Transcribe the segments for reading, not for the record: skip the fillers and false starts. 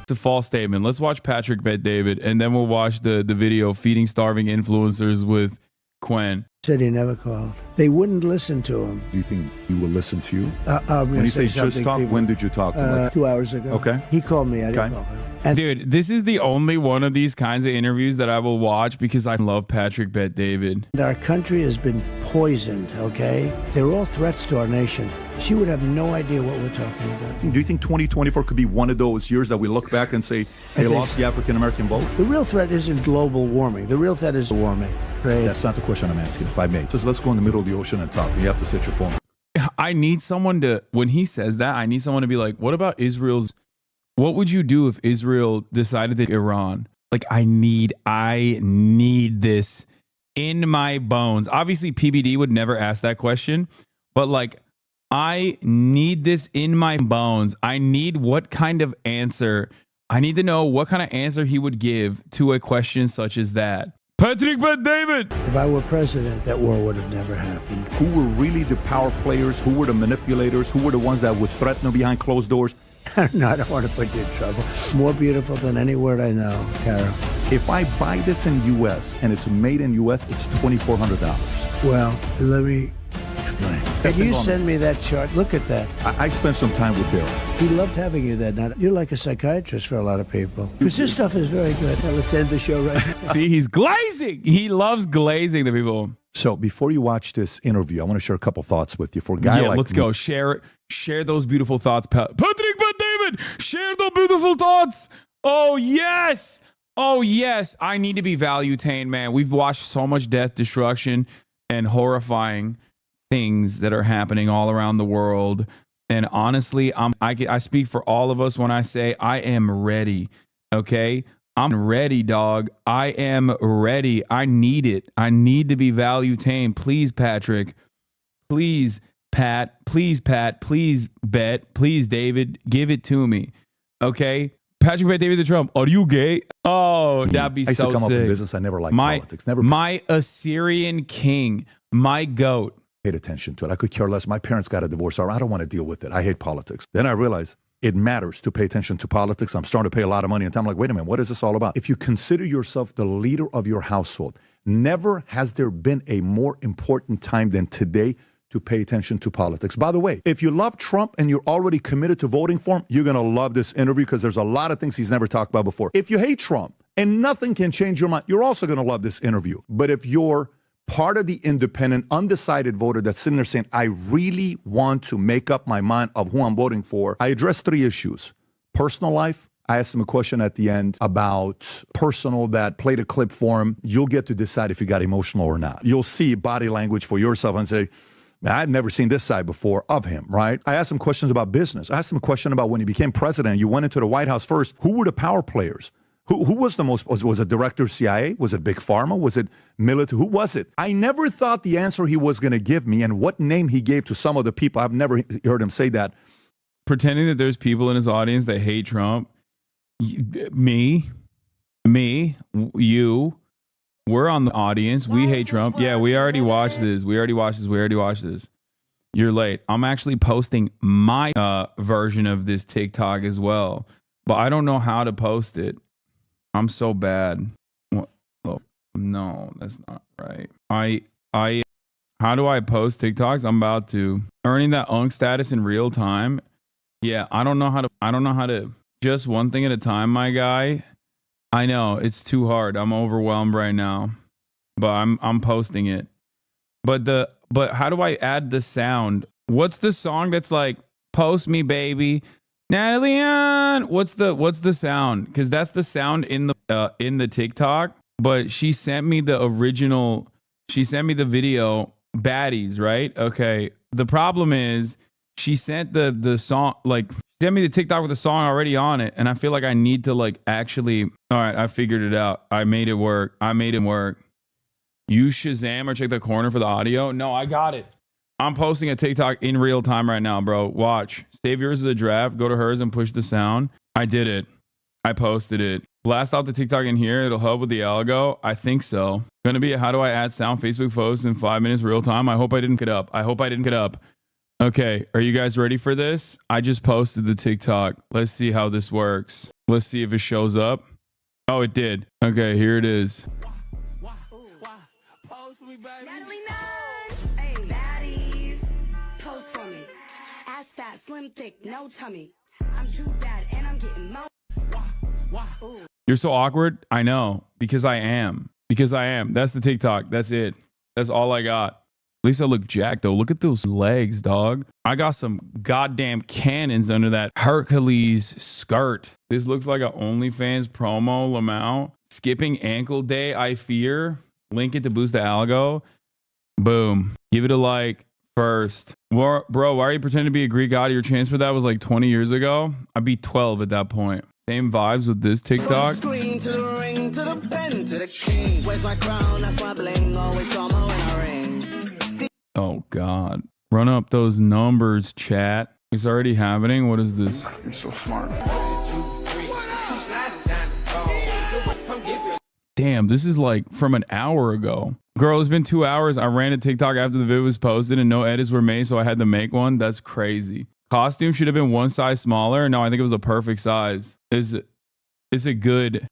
It's a false statement. Let's watch Patrick Bet David, and then we'll watch the video Feeding Starving Influencers with Quen. Said he never called. They wouldn't listen to him. Do you think he will listen to you? When you say just talk, when did you talk to him? 2 hours ago. Okay. He called me. I didn't call him. And Dude, this is the only one of these kinds of interviews that I will watch because I love Patrick Bet David. our country has been poisoned, okay? They're all threats to our nation. She would have no idea what we're talking about. Do you think 2024 could be one of those years that we look back and say they lost the African-American vote? The real threat isn't global warming. The real threat is warming. Right? That's not the question I'm asking, if I may. Just let's go in the middle of the ocean and talk. You have to set your phone. I need someone to, when he says that, I need someone to be like, what about Israel's, what would you do if Israel decided that Iran? Like, I need this in my bones. Obviously, PBD would never ask that question, but like, I need this in my bones. I need what kind of answer. I need to know what kind of answer he would give to a question such as that. Patrick Bet David. If I were president, that war would have never happened. Who were really the power players? Who were the manipulators? Who were the ones that would threaten them behind closed doors? No, I don't want to put you in trouble. More beautiful than any word I know, Carol. If I buy this in U.S. and it's made in U.S., it's $2,400. Well, let me explain. Can you send me that chart? Look at that. I spent some time with Bill. He loved having you that night. You're like a psychiatrist for a lot of people. Because this stuff is very good. Now, let's end the show right now. See, he's glazing. He loves glazing the people. So before you watch this interview, I want to share a couple thoughts with you. For a guy like let's me, go. Share those beautiful thoughts. Patrick Bet David, share the beautiful thoughts. Oh, yes. Oh, yes. I need to be value-tained, man. We've watched so much death, destruction, and horrifying things that are happening all around the world. And honestly, I speak for all of us when I say I am ready, okay? I'm ready, dog. I am ready. I need it. I need to be value-tained. Please, Patrick. Please, Pat. Please, Pat. Please, Bet. Please, David. Give it to me, okay? Patrick Bet David the Trump. Are you gay? Oh, that'd be so sick. I used to come up in business. I never liked politics. Never. My Assyrian king, my goat. Paid attention to it. I could care less. My parents got a divorce. I don't want to deal with it. I hate politics. Then I realized it matters to pay attention to politics. I'm starting to pay a lot of money. And I'm like, wait a minute, what is this all about? If you consider yourself the leader of your household, never has there been a more important time than today to pay attention to politics. By the way, if you love Trump and you're already committed to voting for him, you're going to love this interview because there's a lot of things he's never talked about before. If you hate Trump and nothing can change your mind, you're also going to love this interview. But if you're part of the independent, undecided voter that's sitting there saying, I really want to make up my mind of who I'm voting for, I address 3 issues. Personal life. I asked him a question at the end about personal that played a clip for him. You'll get to decide if you got emotional or not. You'll see body language for yourself and say, I've never seen this side before of him, right? I asked him questions about business. I asked him a question about when he became president, you went into the White House first. Who were the power players? Who was the most, was it director of CIA? Was it Big Pharma? Was it military? Who was it? I never thought the answer he was going to give me and what name he gave to some of the people. I've never heard him say that. Pretending that there's people in his audience that hate Trump. Me, you, we're on the audience. We hate Trump. Yeah, we already watched this. We already watched this. You're late. I'm actually posting my version of this TikTok as well, but I don't know how to post it. I'm so bad. What? Oh, no, that's not right. How do I post TikToks? I'm about to. Earning that UNC status in real time. Yeah, I don't know how to. Just one thing at a time, my guy. I know it's too hard. I'm overwhelmed right now, but I'm posting it. But how do I add the sound? What's the song that's like "Post Me, Baby"? Natalie Ann, what's the sound? Because that's the sound in the TikTok. But she sent me the original. She sent me the video baddies, right? Okay. The problem is she sent the song, like sent me the TikTok with the song already on it, and I feel like I need to like actually. All right, I figured it out. I made it work. You Shazam or check the corner for the audio. No, I got it. I'm posting a TikTok in real time right now, bro. Watch. Save yours as a draft. Go to hers and push the sound. I did it. I posted it. Blast out the TikTok in here. It'll help with the algo. I think so. Gonna be a how do I add sound Facebook posts in 5 minutes real time. I hope I didn't get up. Okay, are you guys ready for this? I just posted the TikTok. Let's see how this works. Let's see if it shows up. Oh, it did. Okay, here it is. Hey, baddies, pose for me. Ass fat, slim, thick, no tummy. I'm too bad and I'm getting mo. You're so awkward. I know, because I am. Because I am. That's the TikTok. That's it. That's all I got. At least I look jacked though. Look at those legs, dog. I got some goddamn cannons under that Hercules skirt. This looks like an OnlyFans promo, Lamau. Skipping ankle day, I fear. Link it to boost the algo. Boom. Give it a like first. Bro, why are you pretending to be a Greek god? Your chance for that was like 20 years ago. I'd be 12 at that point. Same vibes with this TikTok. Screen to the ring, to the pen, to the king. Where's my crown? That's my bling. Always drama when I ring. Oh, God. Run up those numbers, chat. It's already happening. What is this? You're so smart. Damn, this is like from an hour ago. Girl, it's been 2 hours. I ran a TikTok after the video was posted and no edits were made, so I had to make one. That's crazy. Costume should have been one size smaller. No, I think it was a perfect size. It's a good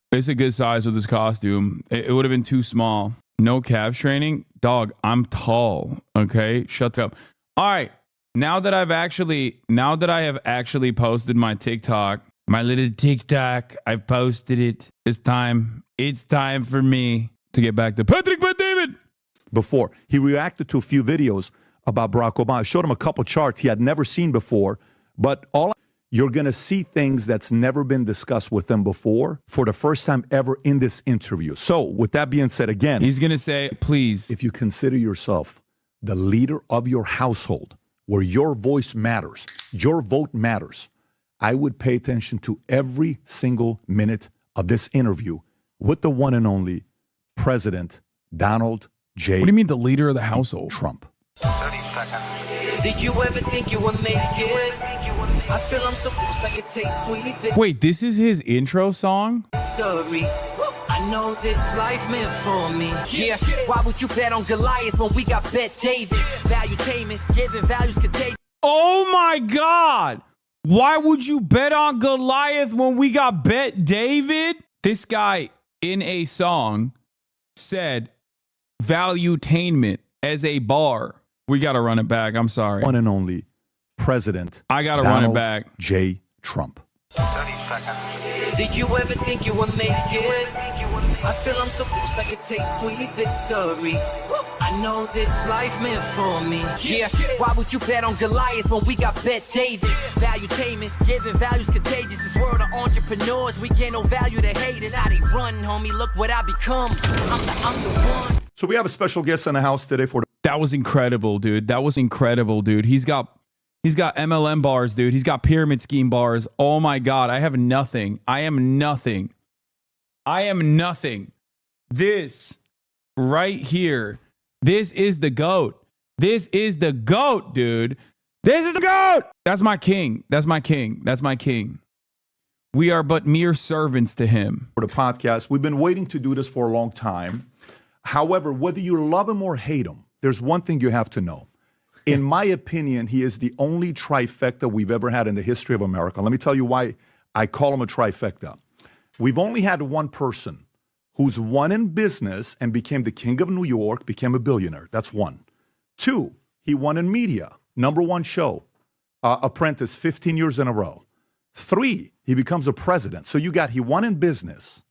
size with this costume. It would have been too small. No calf training. Dog, I'm tall. Okay, shut up. All right. Now that I have actually posted my TikTok, my little TikTok, I've posted it. It's time for me to get back to Patrick Bet-David. Before, he reacted to a few videos about Barack Obama. I showed him a couple charts he had never seen before, but you're going to see things that's never been discussed with him before for the first time ever in this interview. So with that being said, again, he's going to say, please, if you consider yourself the leader of your household, where your voice matters, your vote matters, I would pay attention to every single minute of this interview with the one and only President Donald J. What do you mean the leader of the household? Trump. 30 seconds. Did you ever think you would make it? I feel I'm supposed I could taste sweet Wait, this is his intro song? victory. I know this life meant for me. Yeah, why would you bet on Goliath when we got Bet David? Valuetainment, giving values contagious. Oh my God. Why would you bet on Goliath when we got Bet David? This guy in a song said valuetainment as a bar. We got to run it back. I'm sorry. One and only President I got to Donald run it back. J. Trump. 30 seconds. Did you ever think you would make it? I feel I'm supposed I could taste sweet victory. I know this life meant for me. Yeah, why would you bet on Goliath when we got Bet David? Valuetainment, giving values contagious. This world of entrepreneurs, we get no value to haters. How they run, homie, look what I become. I'm the one. So we have a special guest in the house today for That was incredible, dude. That was incredible, dude. He's got MLM bars, dude. He's got pyramid scheme bars. Oh my God. I have nothing. I am nothing. This right here. This is the GOAT. This is the GOAT, dude. This is the GOAT. That's my king. That's my king. That's my king. We are but mere servants to him. the podcast. We've been waiting to do this for a long time. However, whether you love him or hate him, there's one thing you have to know. In my opinion, he is the only trifecta we've ever had in the history of America. Let me tell you why I call him a trifecta. We've only had one person who's won in business and became the king of New York, became a billionaire. That's one. Two, he won in media. Number one show, Apprentice, 15 years in a row. Three, he becomes a president. So he won in business,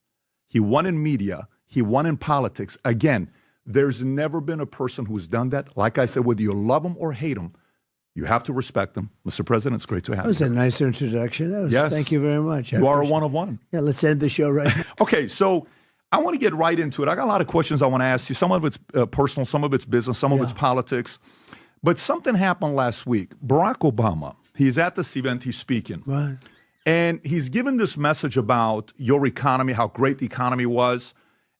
he won in media, he won in politics. Again, there's never been a person who's done that. Like I said, whether you love him or hate him, you have to respect him. Mr. President, it's great to have you. That was a nice introduction. Yes. Thank you very much. You are a one of one. Yeah, let's end the show right now. Okay, so I want to get right into it. I got a lot of questions I want to ask you. Some of it's personal, some of it's business, some of it's politics. But something happened last week. Barack Obama, he's at this event, he's speaking. Right. And he's given this message about your economy, how great the economy was.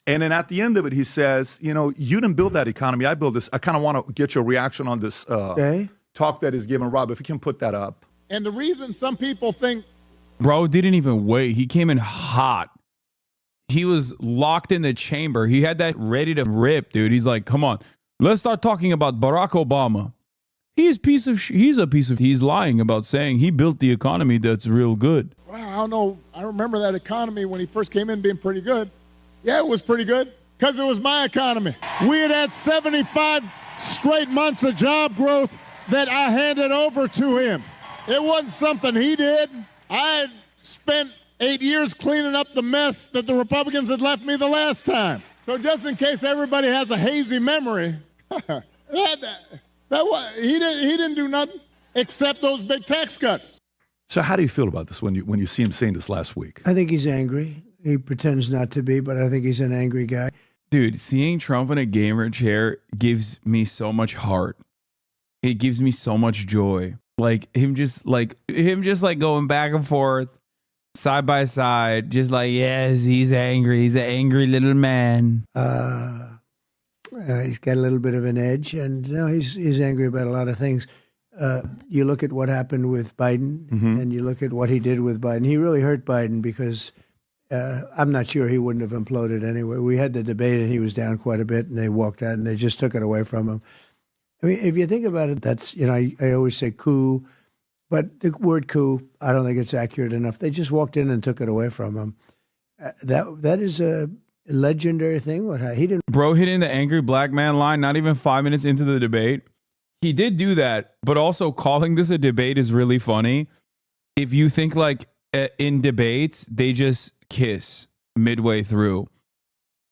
And then at the end of it, he says, you didn't build that economy. I built this. I kind of want to get your reaction on this talk that he's given. Rob, if you can put that up. And the reason some people think... Bro didn't even wait. He came in hot. He was locked in the chamber. He had that ready to rip, dude. He's like, come on, let's start talking about Barack Obama. He's he's lying about saying he built the economy that's real good. Well, I don't know. I remember that economy when he first came in being pretty good. Yeah, it was pretty good because it was my economy. We had 75 straight months of job growth that I handed over to him. It wasn't something he did. I had spent 8 years cleaning up the mess that the Republicans had left me the last time. So just in case everybody has a hazy memory, he didn't do nothing except those big tax cuts. So how do you feel about this when you see him saying this last week? I think he's angry. He pretends not to be, but I think he's an angry guy. Dude, seeing Trump in a gamer chair gives me so much heart. It gives me so much joy. Like him just going back and forth, side by side, just like, yes, he's angry. He's an angry little man. He's got a little bit of an edge, and he's angry about a lot of things. You look at what happened with Biden, and you look at what he did with Biden. He really hurt Biden because I'm not sure he wouldn't have imploded anyway. We had the debate, and he was down quite a bit, and they walked out, and they just took it away from him. I mean, if you think about it, that's, I always say coup, but the word coup, I don't think it's accurate enough. They just walked in and took it away from him. That is a legendary thing. He didn't. Bro hitting the angry black man line not even 5 minutes into the debate. He did do that, but also calling this a debate is really funny. If you think like in debates, they just kiss midway through,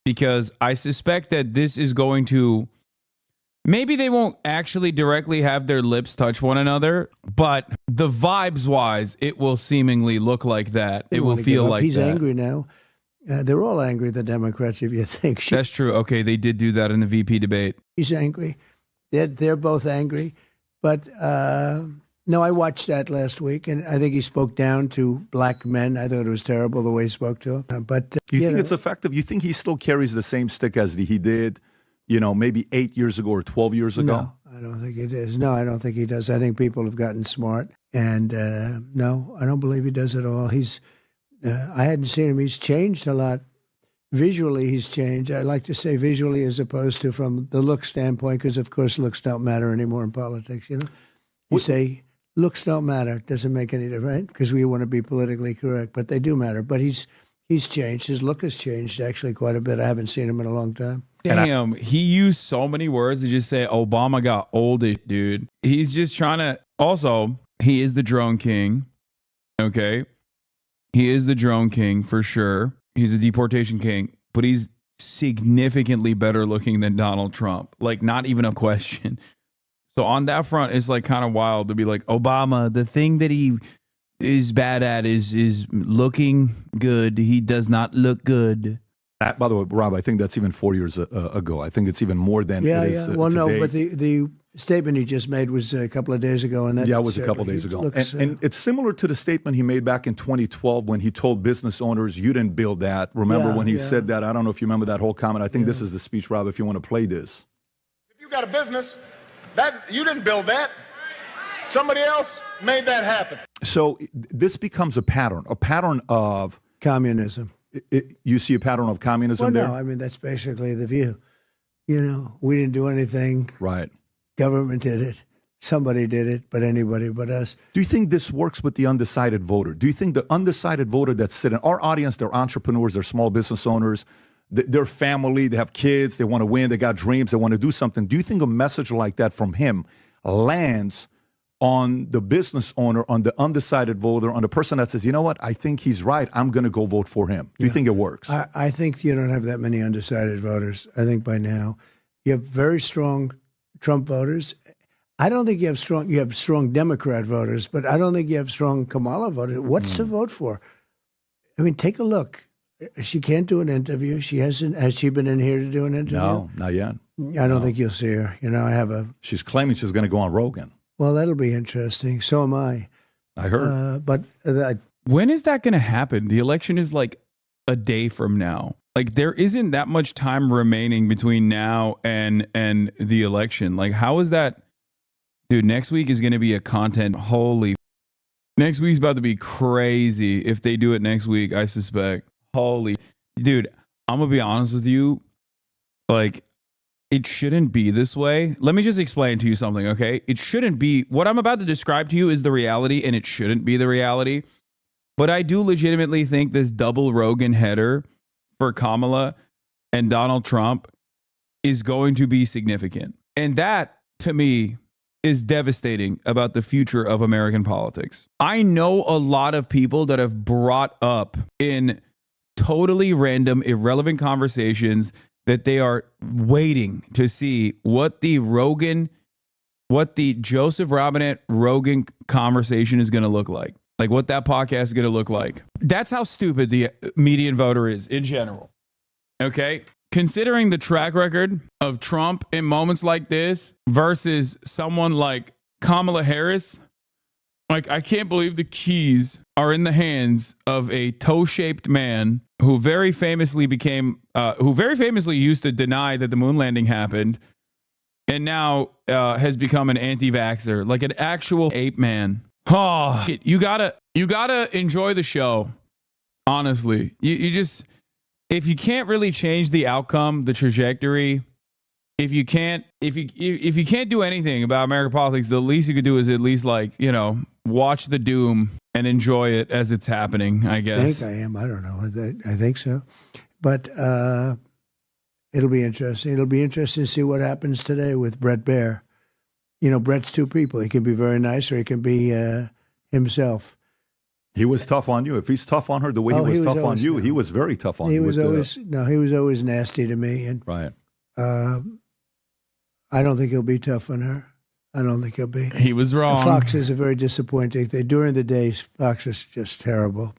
because I suspect that this is going to, maybe they won't actually directly have their lips touch one another, but the vibes wise, it will seemingly look like that. It will feel like he's that. angry now. They're all angry, the Democrats, if you think. That's true. Okay, they did do that in the VP debate. He's angry. They're both angry. But no, I watched that last week, and I think he spoke down to black men. I thought it was terrible the way he spoke to them. But you think it's effective? You think he still carries the same stick as he did, maybe 8 years ago or 12 years ago? No, I don't think it is. No, I don't think he does. I think people have gotten smart. And no, I don't believe he does at all. I hadn't seen him. He's changed a lot. Visually, he's changed. I like to say visually as opposed to from the look standpoint, because, of course, looks don't matter anymore in politics, You say looks don't matter. It doesn't make any difference, because we want to be politically correct, but they do matter. But he's changed. His look has changed, actually, quite a bit. I haven't seen him in a long time. Damn, he used so many words to just say Obama got oldish, dude. He's just trying to... Also, he is the drone king, okay? He is the drone king for sure. He's a deportation king, but he's significantly better looking than Donald Trump. Like, not even a question. So on that front, it's like kind of wild to be like, Obama, the thing that he is bad at is looking good. He does not look good. By the way, Rob, I think that's even 4 years ago. I think it's even more than it is Well, today. no, but the statement he just made was a couple of days ago. And that, it was a couple of days ago. And it's similar to the statement he made back in 2012 when he told business owners, you didn't build that. Remember when he said that? I don't know if you remember that whole comment. I think this is the speech, Rob, if you want to play this. If you got a business, you didn't build that. Somebody else made that happen. So this becomes a pattern of communism. You see a pattern of communism there? No, I mean, that's basically the view. We didn't do anything. Right. Government did it. Somebody did it, but anybody but us. Do you think this works with the undecided voter? Do you think the undecided voter that's sitting, our audience, they're entrepreneurs, they're small business owners, they're family, they have kids, they want to win, they got dreams, they want to do something. Do you think a message like that from him lands on the business owner, on the undecided voter, on the person that says, you know what, I think he's right, I'm going to go vote for him? Do you think it works? I think you don't have that many undecided voters. I think by now you have very strong Trump voters. I don't think you have strong Democrat voters, but I don't think you have strong Kamala voters. What's to vote for? I mean, take a look. She can't do an interview. Has she been in here to do an interview? No, not yet. I don't think you'll see her. She's claiming she's going to go on Rogan. Well, that'll be interesting. So am I. I heard. When is that going to happen? The election is like a day from now. Like, there isn't that much time remaining between now and the election. Like, how is that? Dude, next week is going to be a content. Next week's about to be crazy if they do it next week, I suspect. Dude, I'm going to be honest with you. Like, it shouldn't be this way. Let me just explain to you something, okay? It shouldn't be. What I'm about to describe to you is the reality, and it shouldn't be the reality. But I do legitimately think this double Rogan header for Kamala and Donald Trump is going to be significant. And that, to me, is devastating about the future of American politics. I know a lot of people that have brought up in totally random, irrelevant conversations that they are waiting to see what the Joseph Robinette Rogan conversation is going to look like what that podcast is going to look like. That's how stupid the median voter is in general. Okay? Considering the track record of Trump in moments like this versus someone like Kamala Harris, I can't believe the keys are in the hands of a toe-shaped man who very famously used to deny that the moon landing happened, and now has become an anti-vaxxer, like an actual ape man. Oh, you gotta enjoy the show. Honestly, you just, if you can't really change the outcome, the trajectory, if you can't do anything about American politics, the least you could do is at least watch the doom and enjoy it as it's happening, I guess. I think I am. I don't know. I think so. But it'll be interesting. It'll be interesting to see what happens today with Brett Baer. Brett's two people. He can be very nice or he can be himself. He was tough on you. If he's tough on her the way he was tough on you, he was very tough on you. He was always nasty to me. And right. I don't think he'll be tough on her. I don't think he'll be. He was wrong. Fox is a very disappointing thing. During the day, Fox is just terrible.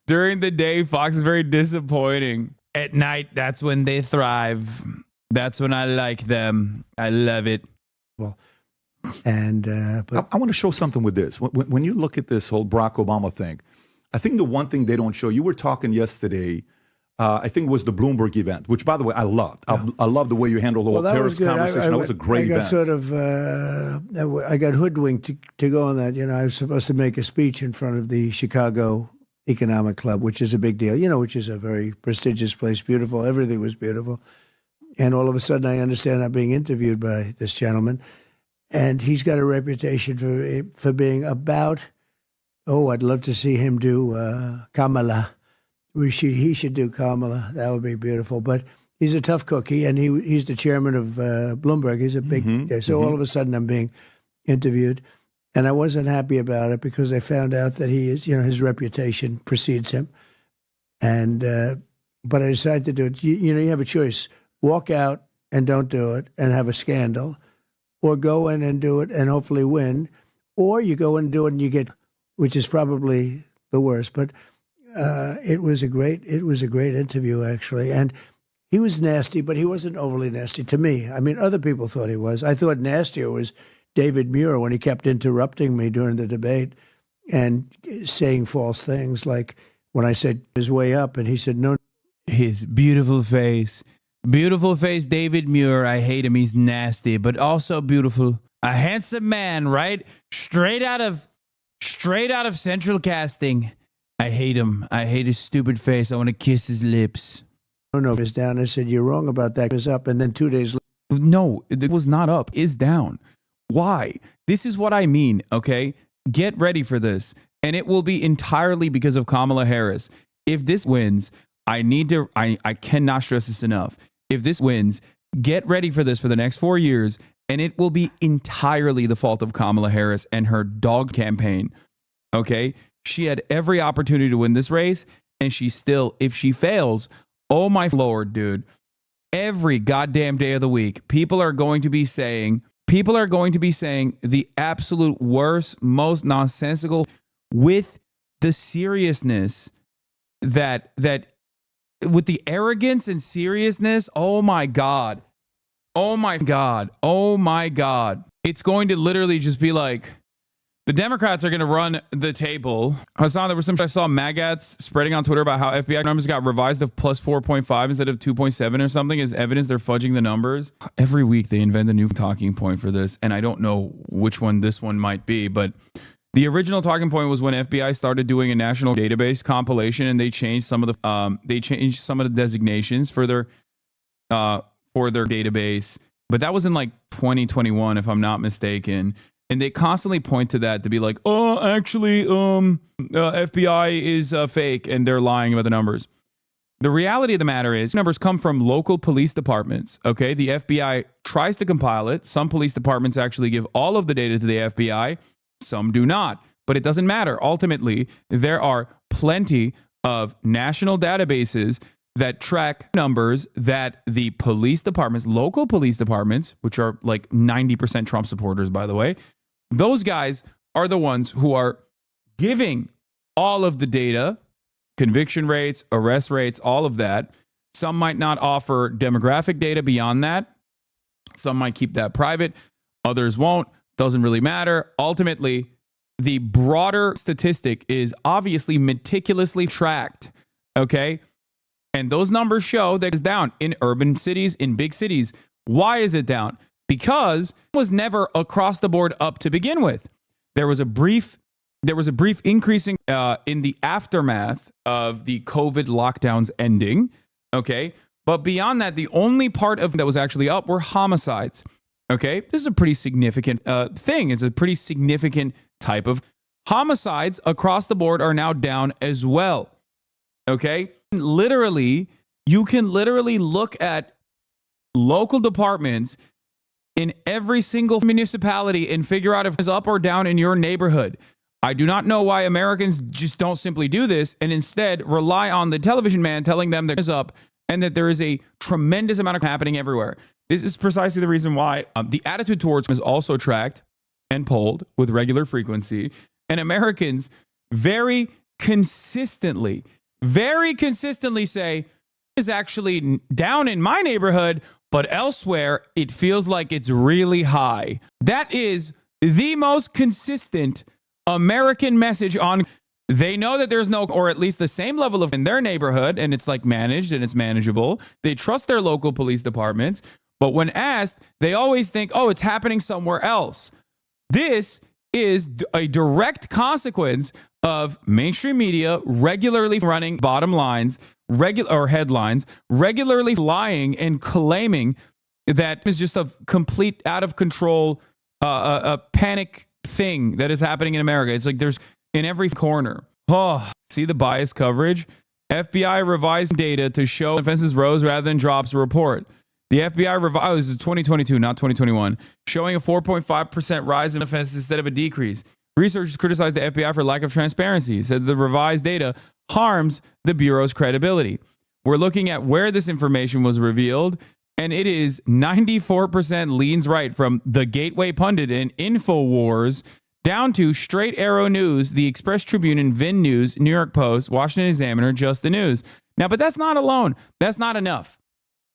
During the day, Fox is very disappointing. At night, that's when they thrive. That's when I like them. I love it. Well, and but I want to show something with this. When you look at this whole Barack Obama thing, I think the one thing they don't show, you were talking yesterday, I think it was the Bloomberg event, which, by the way, I loved. Yeah. I love the way you handled the whole terrorist conversation. That was a great event. I got hoodwinked to go on that. I was supposed to make a speech in front of the Chicago Economic Club, which is a big deal, which is a very prestigious place, beautiful. Everything was beautiful. And all of a sudden, I understand I'm being interviewed by this gentleman. And he's got a reputation for being about, I'd love to see him do Kamala. He should do Kamala. That would be beautiful. But he's a tough cookie, and he's the chairman of Bloomberg. He's a big so all of a sudden I'm being interviewed, and I wasn't happy about it because I found out that he is, his reputation precedes him. And but I decided to do it. You have a choice: walk out and don't do it and have a scandal, or go in and do it and hopefully win, or you go in and do it and you get, which is probably the worst, but. It was a great interview, actually. And he was nasty, but he wasn't overly nasty to me. I mean, other people thought he was. I thought nastier was David Muir when he kept interrupting me during the debate and saying false things, like when I said his way up, and he said, no. His beautiful face, David Muir. I hate him. He's nasty, but also beautiful. A handsome man, right? Straight out of Central Casting. I hate him. I hate his stupid face. I want to kiss his lips. No, it's down. I said, you're wrong about that. It's up. And then 2 days later. No, it was not up. It's down. Why? This is what I mean, okay? Get ready for this. And it will be entirely because of Kamala Harris. If this wins, I cannot stress this enough. If this wins, get ready for this for the next 4 years. And it will be entirely the fault of Kamala Harris and her dog campaign, okay? She had every opportunity to win this race, and she still, if she fails, oh my Lord, dude, every goddamn day of the week, people are going to be saying the absolute worst, most nonsensical, with the seriousness that with the arrogance and seriousness, oh my God. It's going to literally just be like, the Democrats are going to run the table. Hasan, there was some I saw magats spreading on Twitter about how FBI numbers got revised to plus 4.5 instead of 2.7 or something as evidence they're fudging the numbers. Every week they invent a new talking point for this, and I don't know which one this one might be, but the original talking point was when FBI started doing a national database compilation, and they changed some of the designations for their for their database, but that was in like 2021, if I'm not mistaken. And they constantly point to that to be like, oh, actually, FBI is fake and they're lying about the numbers. The reality of the matter is numbers come from local police departments. Okay. The FBI tries to compile it. Some police departments actually give all of the data to the FBI. Some do not, but it doesn't matter. Ultimately, there are plenty of national databases that track numbers that the police departments, local police departments, which are like 90% Trump supporters, by the way, those guys are the ones who are giving all of the data, conviction rates, arrest rates, all of that. Some might not offer demographic data beyond that. Some might keep that private. Others won't. Doesn't really matter. Ultimately, the broader statistic is obviously meticulously tracked. Okay. And those numbers show that it's down in urban cities, in big cities. Why is it down? Because it was never across the board up to begin with. There was a brief increase in the aftermath of the COVID lockdowns ending. Okay. But beyond that, the only part of that was actually up were homicides. Okay. This is a pretty significant thing. It's a pretty significant type of homicides across the board are now down as well. Okay. Literally, you can literally look at local departments in every single municipality and figure out if it's up or down in your neighborhood. I do not know why Americans just don't simply do this and instead rely on the television man telling them that it's up and that there is a tremendous amount of happening everywhere. This is precisely the reason why the attitude towards is also tracked and polled with regular frequency. And Americans very consistently say is actually down in my neighborhood, but elsewhere it feels like it's really high. That is the most consistent American message on. They know that there's no, or at least the same level of in their neighborhood, and it's like managed and it's manageable. They trust their local police departments, but when asked, they always think, oh, it's happening somewhere else. This is a direct consequence of mainstream media regularly running bottom lines, or headlines, regularly lying and claiming that is just a complete out of control, a panic thing that is happening in America. It's like there's in every corner. Oh, see the biased coverage? FBI revised data to show offenses rose rather than drops report. The FBI revised, this is 2022, not 2021, showing a 4.5% rise in offenses instead of a decrease. Researchers criticized the FBI for lack of transparency, said the revised data harms the Bureau's credibility. We're looking at where this information was revealed, and it is 94% leans right, from the Gateway Pundit and InfoWars down to Straight Arrow News, the Express Tribune and Vin News, New York Post, Washington Examiner, Just the News. Now, but that's not alone. That's not enough.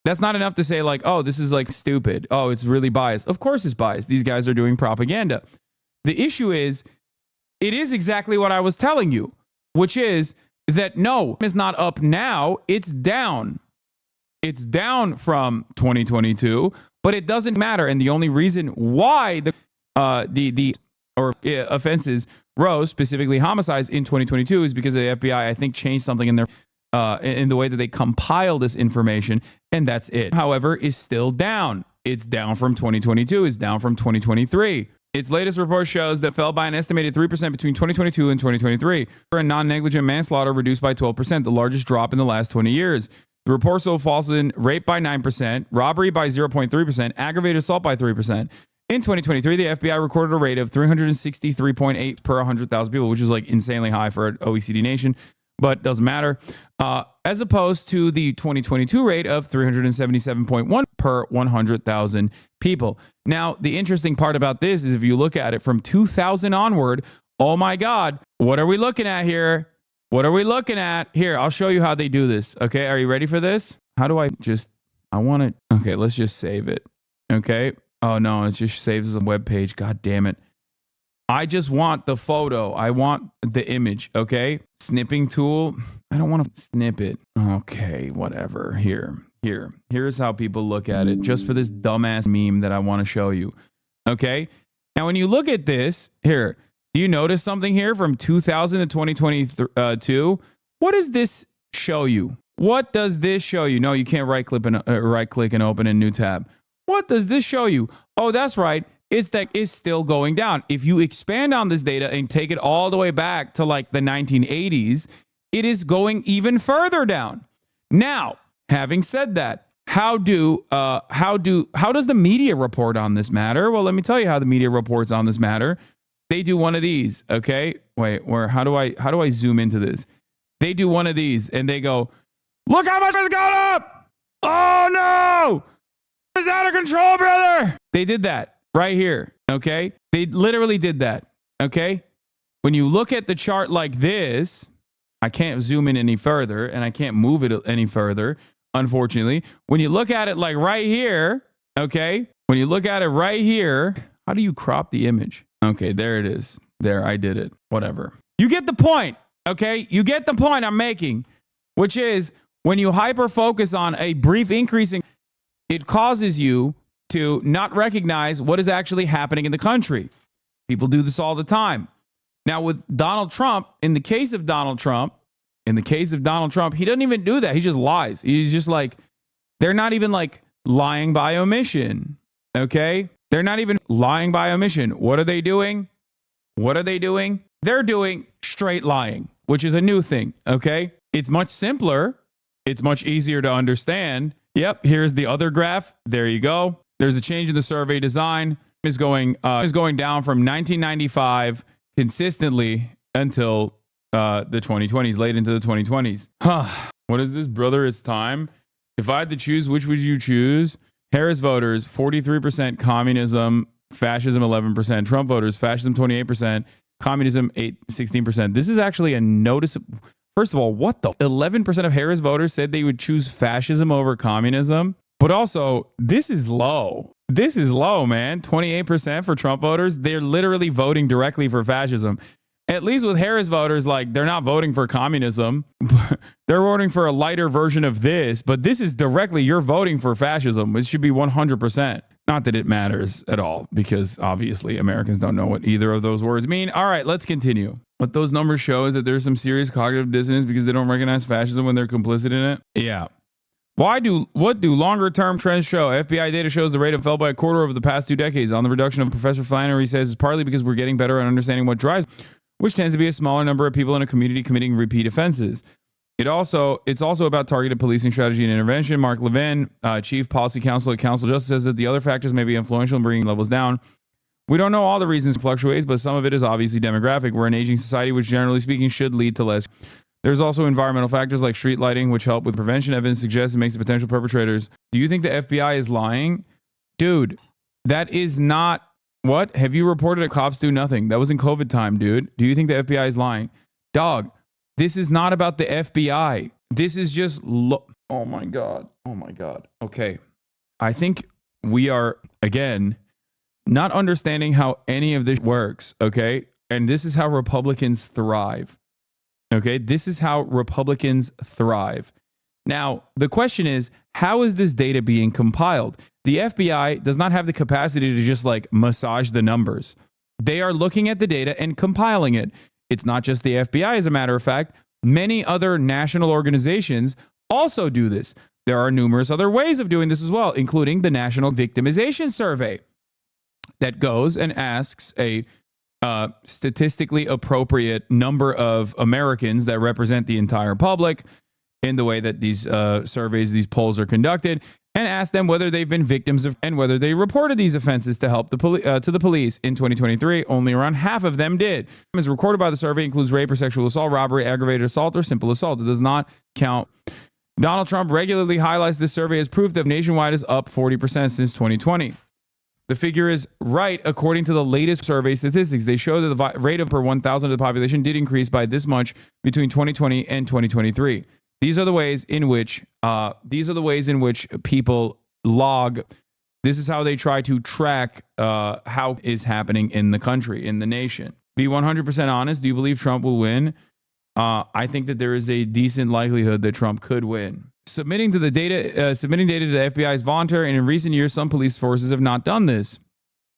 That's not enough to say like, oh, this is like stupid. Oh, it's really biased. Of course it's biased. These guys are doing propaganda. The issue is, it is exactly what I was telling you, which is that no, it's not up now. It's down. It's down from 2022, but it doesn't matter. And the only reason why the offenses rose, specifically homicides in 2022, is because the FBI, I think, changed something in their in the way that they compile this information, and that's it. However, is still down. It's down from 2022. It's down from 2023. Its latest report shows that fell by an estimated 3% between 2022 and 2023. For a non-negligent manslaughter reduced by 12%, the largest drop in the last 20 years. The report also falls in rape by 9%, robbery by 0.3%, aggravated assault by 3%. In 2023, the FBI recorded a rate of 363.8 per 100,000 people, which is like insanely high for an OECD nation, but doesn't matter. As opposed to the 2022 rate of 377.1 per 100,000 people. Now, the interesting part about this is if you look at it from 2000 onward, oh my God, what are we looking at here? What are we looking at? Here, I'll show you how they do this. Okay, are you ready for this? How do I want to, okay, let's just save it. Okay. Oh no, it just saves as a web page. God damn it. I just want the photo. I want the image. Okay. Snipping tool. I don't want to snip it. Okay, whatever. Here's how people look at it, just for this dumbass meme that I want to show you. Okay. Now, when you look at this here, do you notice something here from 2000 to 2022? What does this show you? What does this show you? No, you can't right click and open a new tab. What does this show you? Oh, that's right. It's still going down. If you expand on this data and take it all the way back to like the 1980s, it is going even further down. Now, having said that, how does the media report on this matter? Well, let me tell you how the media reports on this matter. They do one of these, okay? Wait, how do I zoom into this? They do one of these and they go, "Look how much has gone up! Oh no! It's out of control, brother!" They did that right here, okay? They literally did that, okay? When you look at the chart like this, I can't zoom in any further and I can't move it any further, unfortunately. When you look at it like right here, okay? When you look at it right here, how do you crop the image? Okay, there it is. There, I did it. Whatever. You get the point, okay? You get the point I'm making, which is when you hyper focus on a brief increase in, it causes you to not recognize what is actually happening in the country. People do this all the time. Now with Donald Trump, in the case of Donald Trump, he doesn't even do that. He just lies. He's just like, they're not even like lying by omission, okay? They're not even lying by omission. What are they doing? They're doing straight lying, which is a new thing, okay? It's much simpler. It's much easier to understand. Yep, here's the other graph. There you go. There's a change in the survey design. Is going down from 1995 consistently until the 2020s, late into the 2020s. What is this, brother? It's time. If I had to choose, which would you choose? Harris voters, 43%, communism, fascism, 11%, Trump voters, fascism, 28%, communism, 16%. This is actually a noticeable. First of all, what the 11% of Harris voters said they would choose fascism over communism. But also, this is low. This is low, man. 28% for Trump voters. They're literally voting directly for fascism. At least with Harris voters, like, they're not voting for communism. They're voting for a lighter version of this. But this is directly, you're voting for fascism. It should be 100%. Not that it matters at all, because obviously Americans don't know what either of those words mean. All right, let's continue. What those numbers show is that there's some serious cognitive dissonance because they don't recognize fascism when they're complicit in it. Yeah. What do longer term trends show? FBI data shows the rate of fell by a quarter over the past 2 decades. On the reduction of Professor Flannery says it's partly because we're getting better at understanding what drives, which tends to be a smaller number of people in a community committing repeat offenses. It's also about targeted policing strategy and intervention. Mark Levin, chief policy counsel at Council Justice, says that the other factors may be influential in bringing levels down. We don't know all the reasons it fluctuates, but some of it is obviously demographic. We're an aging society, which generally speaking should lead to less. There's also environmental factors like street lighting, which help with prevention. Evidence suggests it makes the potential perpetrators. Do you think the FBI is lying? Dude, that is not... What? Have you reported that cops do nothing? That was in COVID time, dude. Do you think the FBI is lying? Dog, this is not about the FBI. This is just... Oh my God. Oh my God. Okay. I think we are, again, not understanding how any of this works, okay? And this is how Republicans thrive. Okay, this is how Republicans thrive. Now, the question is, how is this data being compiled? The FBI does not have the capacity to just like massage the numbers. They are looking at the data and compiling it. It's not just the FBI, as a matter of fact. Many other national organizations also do this. There are numerous other ways of doing this as well, including the National Victimization Survey that goes and asks a statistically appropriate number of Americans that represent the entire public in the way that these surveys, these polls are conducted, and ask them whether they've been victims of and whether they reported these offenses to help to the police. In 2023, only around half of them did. As recorded by the survey includes rape or sexual assault, robbery, aggravated assault, or simple assault. It does not count. Donald Trump regularly highlights this survey as proof that nationwide is up 40% since 2020. The figure is right according to the latest survey statistics. They show that the rate of per 1,000 of the population did increase by this much between 2020 and 2023. These are the ways in which people log. This is how they try to track how is happening in the country, in the nation. Be 100% honest. Do you believe Trump will win? I think that there is a decent likelihood that Trump could win. Submitting data to the FBI is voluntary, and in recent years, some police forces have not done this.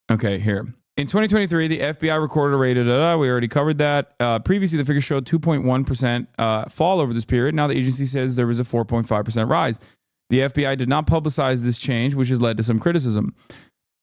Okay, here. In 2023, the FBI recorded a rate of, we already covered that. Previously, the figure showed 2.1% fall over this period. Now the agency says there was a 4.5% rise. The FBI did not publicize this change, which has led to some criticism.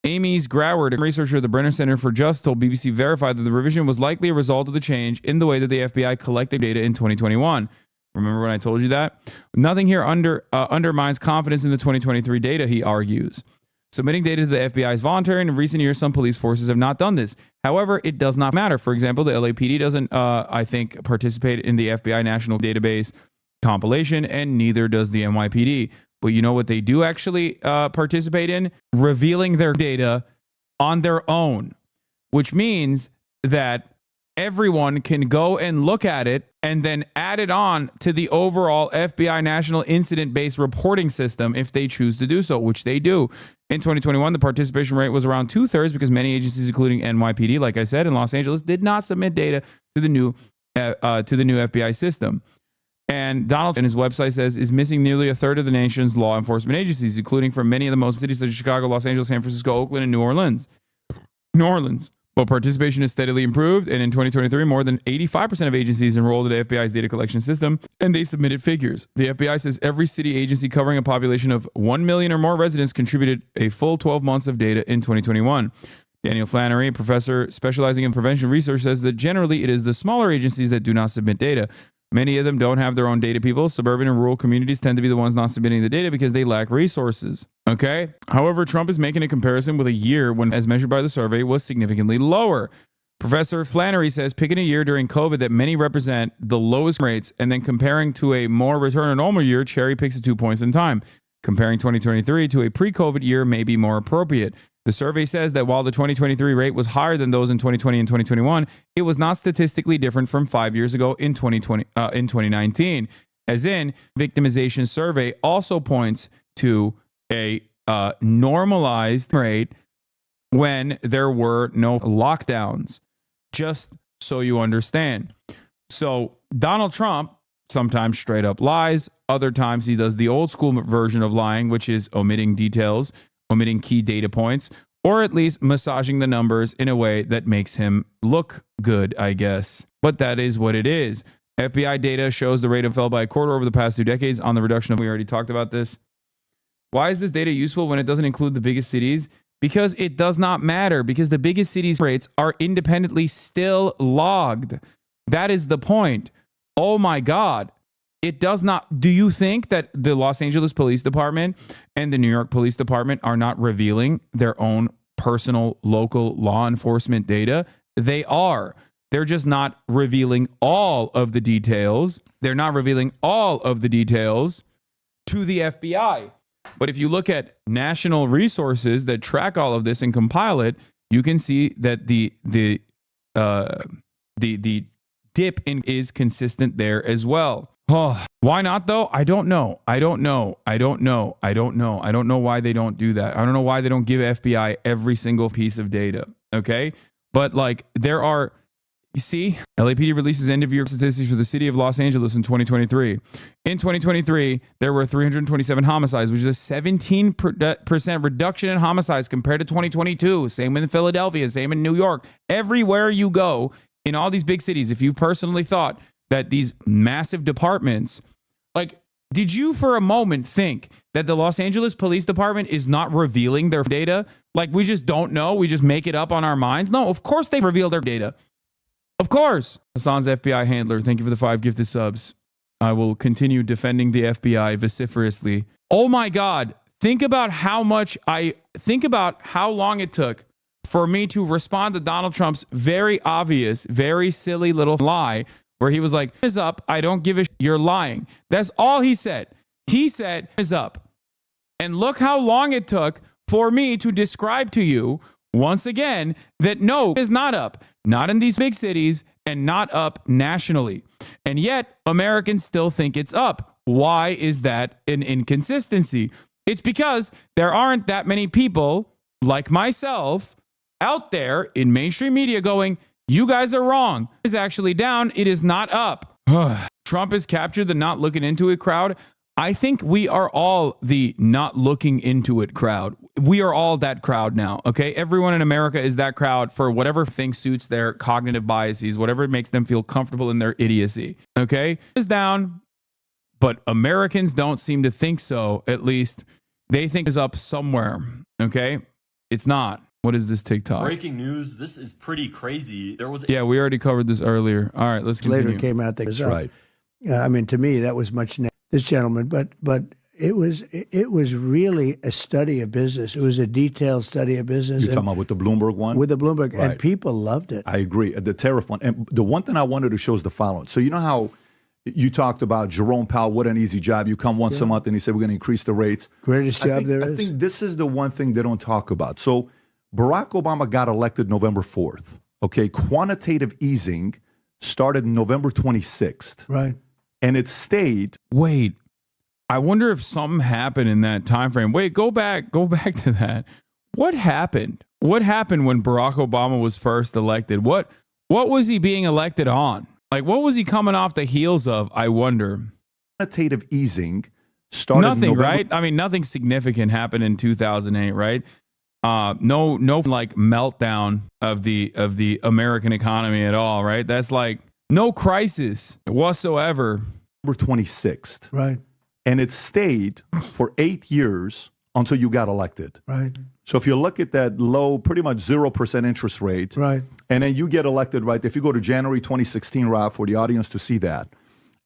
Amy Groward, a researcher at the Brenner Center for Justice, told BBC Verified that the revision was likely a result of the change in the way that the FBI collected data in 2021. Remember when I told you that? Nothing here undermines confidence in the 2023 data, he argues. Submitting data to the FBI is voluntary, and in recent years, some police forces have not done this. However, it does not matter. For example, the LAPD doesn't, I think, participate in the FBI National Database compilation, and neither does the NYPD. But you know what they do actually participate in? Revealing their data on their own, which means that everyone can go and look at it and then add it on to the overall FBI National Incident-Based Reporting System if they choose to do so, which they do. In 2021, the participation rate was around 2/3 because many agencies, including NYPD, like I said, in Los Angeles, did not submit data to the new FBI system. And Donald, in his website, says, is missing nearly 1/3 of the nation's law enforcement agencies, including from many of the most cities such as Chicago, Los Angeles, San Francisco, Oakland, and New Orleans. But participation has steadily improved, and in 2023, more than 85% of agencies enrolled in the FBI's data collection system, and they submitted figures. The FBI says every city agency covering a population of 1 million or more residents contributed a full 12 months of data in 2021. Daniel Flannery, a professor specializing in prevention research, says that generally it is the smaller agencies that do not submit data. Many of them don't have their own data people. Suburban and rural communities tend to be the ones not submitting the data because they lack resources. Okay? However, Trump is making a comparison with a year when, as measured by the survey, was significantly lower. Professor Flannery says picking a year during COVID that many represent the lowest rates and then comparing to a more return to normal year cherry picks the 2 points in time. Comparing 2023 to a pre-COVID year may be more appropriate. The survey says that while the 2023 rate was higher than those in 2020 and 2021, it was not statistically different from 5 years ago in 2019. As in, victimization survey also points to a normalized rate when there were no lockdowns, just so you understand. So Donald Trump sometimes straight up lies. Other times he does the old school version of lying, which is omitting details, omitting key data points, or at least massaging the numbers in a way that makes him look good, I guess. But that is what it is. FBI data shows the rate of fell by a quarter over the past 2 decades on the reduction of, we already talked about this. Why is this data useful when it doesn't include the biggest cities? Because it does not matter, because the biggest cities' rates are independently still logged. That is the point. Oh my God. It does not. Do you think that the Los Angeles Police Department and the New York Police Department are not revealing their own personal local law enforcement data? They are. They're just not revealing all of the details. They're not revealing all of the details to the FBI. But if you look at national resources that track all of this and compile it, you can see that the dip in is consistent there as well. Oh, why not though? I don't know. I don't know why they don't do that. I don't know why they don't give FBI every single piece of data. Okay. But like there are, you see, LAPD releases end of year statistics for the city of Los Angeles in 2023. In 2023, there were 327 homicides, which is a 17% reduction in homicides compared to 2022. Same in Philadelphia, same in New York. Everywhere you go in all these big cities, if you personally thought that these massive departments, like, did you for a moment think that the Los Angeles Police Department is not revealing their data? Like, we just don't know. We just make it up on our minds. No, of course they reveal their data. Of course. Hasan's FBI handler, thank you for the 5 gifted subs. I will continue defending the FBI vociferously. Oh my God. Think about how long it took for me to respond to Donald Trump's very obvious, very silly little lie where he was like, is up. I don't give a shit. You're lying. That's all he said. He said, is up. And look how long it took for me to describe to you once again that no, it is not up. Not in these big cities and not up nationally. And yet Americans still think it's up. Why is that an inconsistency? It's because there aren't that many people like myself out there in mainstream media going, you guys are wrong. It is actually down. It is not up. Trump has captured the not looking into it crowd. I think we are all the not looking into it crowd. we are all that crowd now. Okay. Everyone in America is that crowd for whatever thing suits their cognitive biases, whatever makes them feel comfortable in their idiocy. Okay. It's down, but Americans don't seem to think so. At least they think it's up somewhere. Okay. It's not. What is this TikTok? Breaking news. This is pretty crazy. There was Yeah, we already covered this earlier. All right, let's continue. Later came out. That's right. I mean, to me, that was much this gentleman, but it was really a study of business. It was a detailed study of business. You're talking about with the Bloomberg one? With the Bloomberg, Right. and people loved it. I agree. The tariff one. And the one thing I wanted to show is the following. So you know how you talked about Jerome Powell, what an easy job. You come once a month and he said, we're going to increase the rates. Greatest job there is. I think this is the one thing they don't talk about. So Barack Obama got elected November 4th. Okay, quantitative easing started November 26th. Right. And it stayed. Wait, I wonder if something happened in that time frame. Wait, go back to that. What happened? What happened when Barack Obama was first elected? What was he being elected on? Like, what was he coming off the heels of? I wonder. Quantitative easing started. Nothing, November, right? I mean, nothing significant happened in 2008, right? No, like meltdown of the American economy at all, right? That's like no crisis whatsoever. November 26th. Right. And it stayed for 8 years until you got elected. Right. So if you look at that low, pretty much 0% interest rate, Right. and then you get elected, right? If you go to January 2016, Rob, for the audience to see that,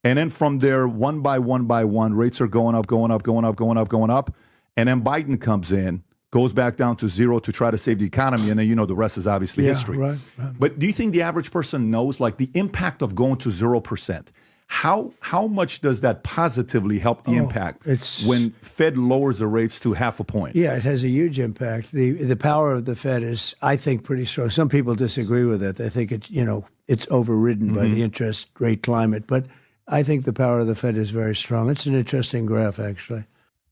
and then from there, one by one, rates are going up, going up, going up, going up, going up, and then Biden comes in, goes back down to zero to try to save the economy, and then the rest is obviously history. Right. But do you think the average person knows, like, the impact of going to 0%? How much does that positively help the impact when Fed lowers the rates to 0.5 point? Yeah, it has a huge impact. The power of the Fed is, I think, pretty strong. Some people disagree with it. They think it's overridden by the interest rate climate. But I think the power of the Fed is very strong. It's an interesting graph, actually.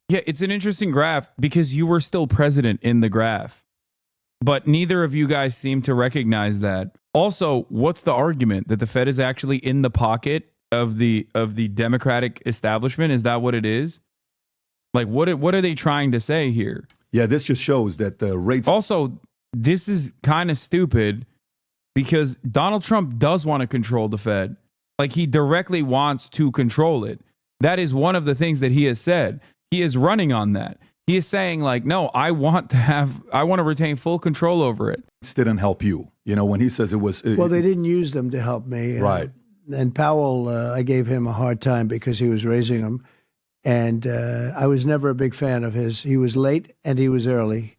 Yeah, it's an interesting graph because you were still president in the graph. But neither of you guys seem to recognize that. Also, what's the argument? That the Fed is actually in the pocket of the Democratic establishment? Is that what it is? Like, what are they trying to say here? Yeah, this just shows that the rates. Also, this is kind of stupid because Donald Trump does want to control the Fed. Like, he directly wants to control it. That is one of the things that he has said. He is running on that. He is saying, like, no, I want to retain full control over it. Didn't help you. When he says it was. Well, they didn't use them to help me. Right. And Powell, I gave him a hard time because he was raising them. And I was never a big fan of his. He was late and he was early.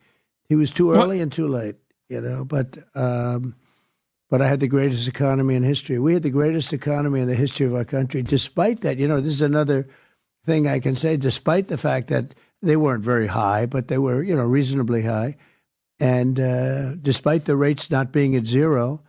He was too early and too late, But I had the greatest economy in history. We had the greatest economy in the history of our country. Despite that, this is another thing I can say, despite the fact that they weren't very high, but they were, reasonably high. And despite the rates not being at zero,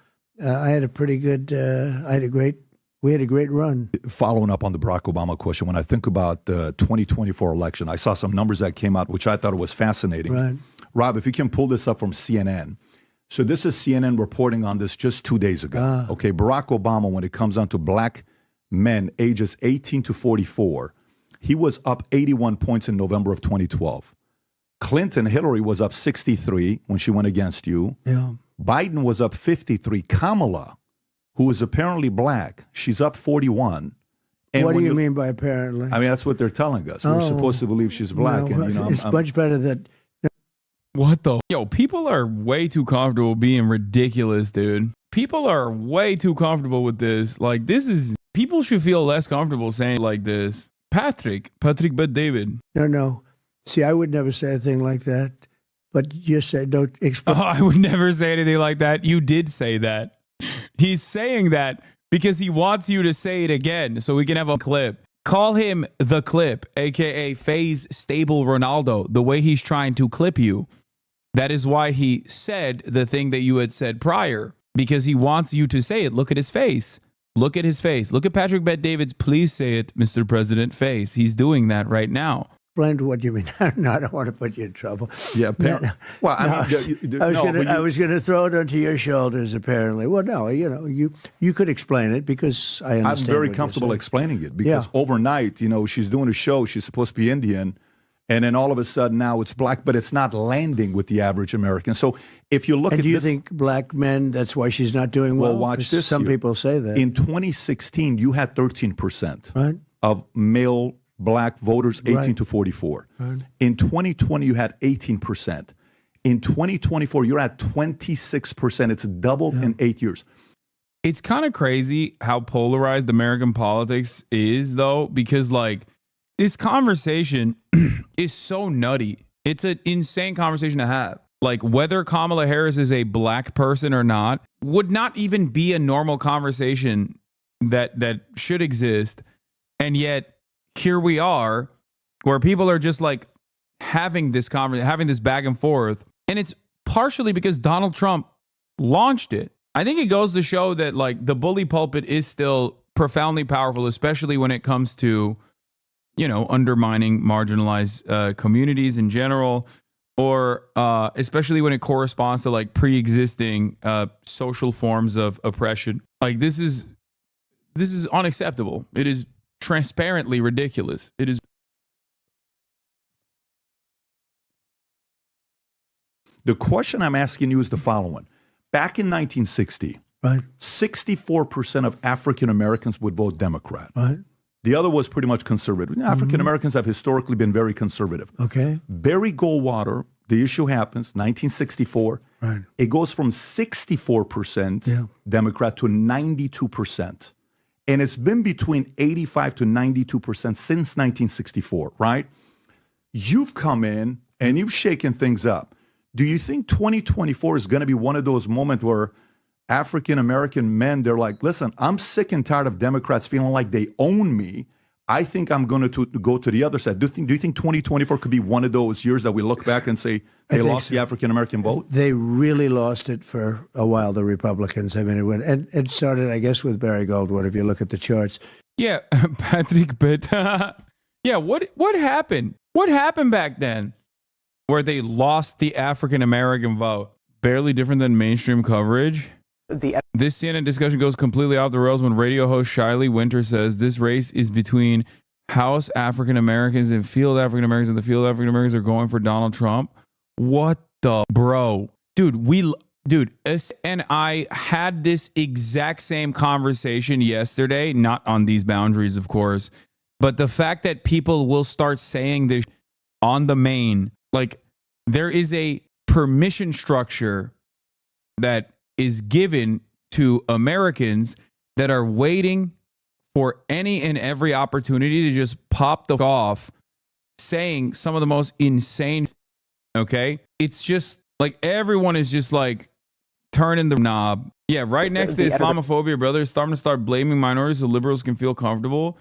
I had a pretty good, we had a great run. Following up on the Barack Obama question, when I think about the 2024 election, I saw some numbers that came out, which I thought was fascinating. Right. Rob, if you can pull this up from CNN. So this is CNN reporting on this just 2 days ago. Okay, Barack Obama, when it comes down to black men ages 18 to 44, he was up 81 points in November of 2012. Hillary was up 63 when she went against you. Yeah. Biden was up 53. Kamala, who is apparently black, she's up 41. And what do you mean by apparently? I mean, that's what they're telling us. We're supposed to believe she's black. No, and it's much better that. What the? Yo, people are way too comfortable being ridiculous, dude. People are way too comfortable with this. Like, people should feel less comfortable saying like this. Patrick Bet David. No. See, I would never say a thing like that. But you said, don't explain. Oh, I would never say anything like that. You did say that. He's saying that because he wants you to say it again so we can have a clip. Call him the clip, a.k.a. Faye's Stable Ronaldo, the way he's trying to clip you. That is why he said the thing that you had said prior, because he wants you to say it. Look at his face. Look at his face. Look at Patrick Bet David's "Please say it, Mr. President" face. He's doing that right now. Explain what you mean. No, I don't want to put you in trouble. Yeah, apparently. No, well, I was going to throw it onto your shoulders. Apparently, well, no, you could explain it because I understand. I'm very comfortable explaining it because overnight, she's doing a show. She's supposed to be Indian, And then all of a sudden now it's black, but it's not landing with the average American. So if you look And at do you this, think black men, that's why she's not doing well? watch 'Cause this some here. people say that. In 2016, you had 13% Right. of male black voters 18 Right. to 44. Right. In 2020, you had 18%. In 2024, you're at 26%. It's doubled in 8 years. It's kind of crazy how polarized American politics is, though, because like this conversation is so nutty. It's an insane conversation to have. Like whether Kamala Harris is a black person or not would not even be a normal conversation that should exist. And yet here we are where people are just like having this having this back and forth. And it's partially because Donald Trump launched it. I think it goes to show that like the bully pulpit is still profoundly powerful, especially when it comes to, you know, undermining marginalized communities in general, or especially when it corresponds to like pre-existing social forms of oppression. Like this is unacceptable. It is transparently ridiculous. It is. The question I'm asking you is the following. Back in 1960, Right. 64% of African Americans would vote Democrat. Right. The other was pretty much conservative. African Americans have historically been very conservative. Okay. Barry Goldwater, the issue happens, 1964. Right. It goes from 64% Yeah. Democrat to 92%. And it's been between 85 to 92% since 1964, right? You've come in and you've shaken things up. Do you think 2024 is going to be one of those moments where African American men, they're like, listen, I'm sick and tired of Democrats feeling like they own me. I think I'm going to go to the other side. Do you think 2024 could be one of those years that we look back and say they think lost so. the African American vote? They really lost it for a while, the Republicans. I mean, it went, and it started, I guess, with Barry Goldwater, if you look at the charts. Yeah, Patrick, but yeah, what happened? What happened back then where they lost the African American vote? Barely different than mainstream coverage. This CNN discussion goes completely off the rails when radio host Shiley Winter says this race is between House African Americans and field African Americans, and the field African Americans are going for Donald Trump. What the bro? Dude, and I had this exact same conversation yesterday, not on these boundaries, of course, but the fact that people will start saying this on the main, like there is a permission structure that is given to Americans that are waiting for any and every opportunity to just pop the off saying some of the most insane, okay? It's just like everyone is just like turning the knob. Yeah, right next to Islamophobia, brother, starting to start blaming minorities so liberals can feel comfortable.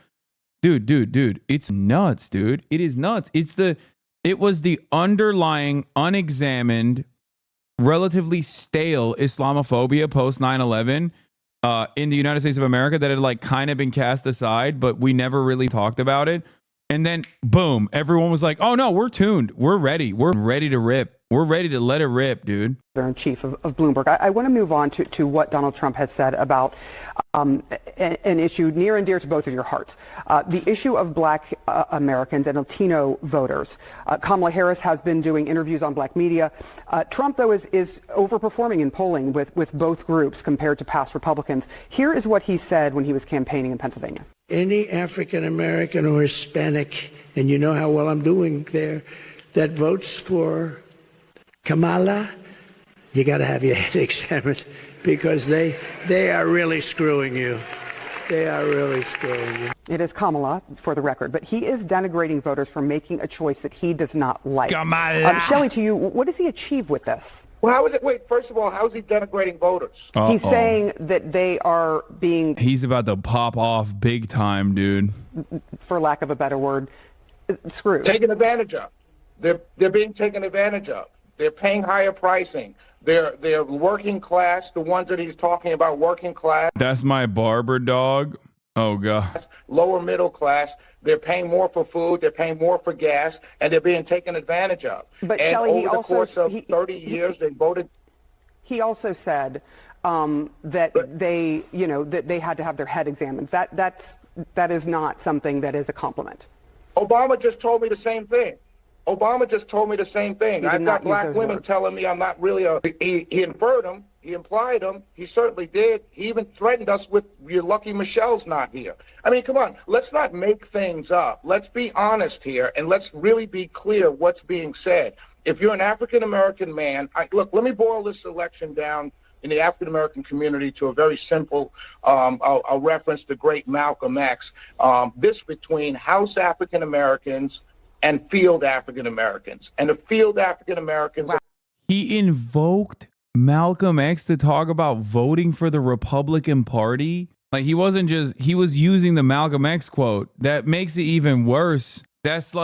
Dude, it's nuts, dude. It is nuts. It was the underlying, unexamined, relatively stale Islamophobia post 9/11 in the United States of America that had like kind of been cast aside, but we never really talked about it. And then boom, everyone was like, "Oh no, we're tuned. We're ready. We're ready to rip. We're ready to let it rip, dude." In chief of Bloomberg. I want to move on to what Donald Trump has said about an issue near and dear to both of your hearts, the issue of black Americans and Latino voters. Kamala Harris has been doing interviews on black media. Trump, though, is overperforming in polling with both groups compared to past Republicans. Here is what he said when he was campaigning in Pennsylvania. Any African American or Hispanic, and you know how well I'm doing there, that votes for Kamala, you got to have your head examined because they are really screwing you. They are really screwing you. It is Kamala, for the record, but he is denigrating voters for making a choice that he does not like. Kamala. Shelley, to you, what does he achieve with this? Well, how is it? Wait, first of all, how is he denigrating voters? He's saying that they are being, He's about to pop off big time, dude. for lack of a better word, screwed. Taken advantage of. They're being taken advantage of. They're paying higher pricing. They're working class, the ones that he's talking about, working class. That's my barber dog. Oh god. Lower middle class. They're paying more for food. They're paying more for gas, and they're being taken advantage of. But and Shelley, over the course of 30 years, they voted. He also said that they, that they had to have their head examined. That is not something that is a compliment. Obama just told me the same thing. Obama just told me the same thing. He did I've not got use black those women words. telling me I'm not really a. He inferred them. He implied them. He certainly did. He even threatened us with "You're lucky Michelle's not here." I mean, come on. Let's not make things up. Let's be honest here, and let's really be clear what's being said. If you're an African American man, look. Let me boil this election down in the African American community to a very simple. I'll reference the great Malcolm X. This between House African Americans and field African Americans, and the field African Americans. He invoked Malcolm X to talk about voting for the Republican Party. Like, he wasn't just, he was using the Malcolm X quote. That makes it even worse. That's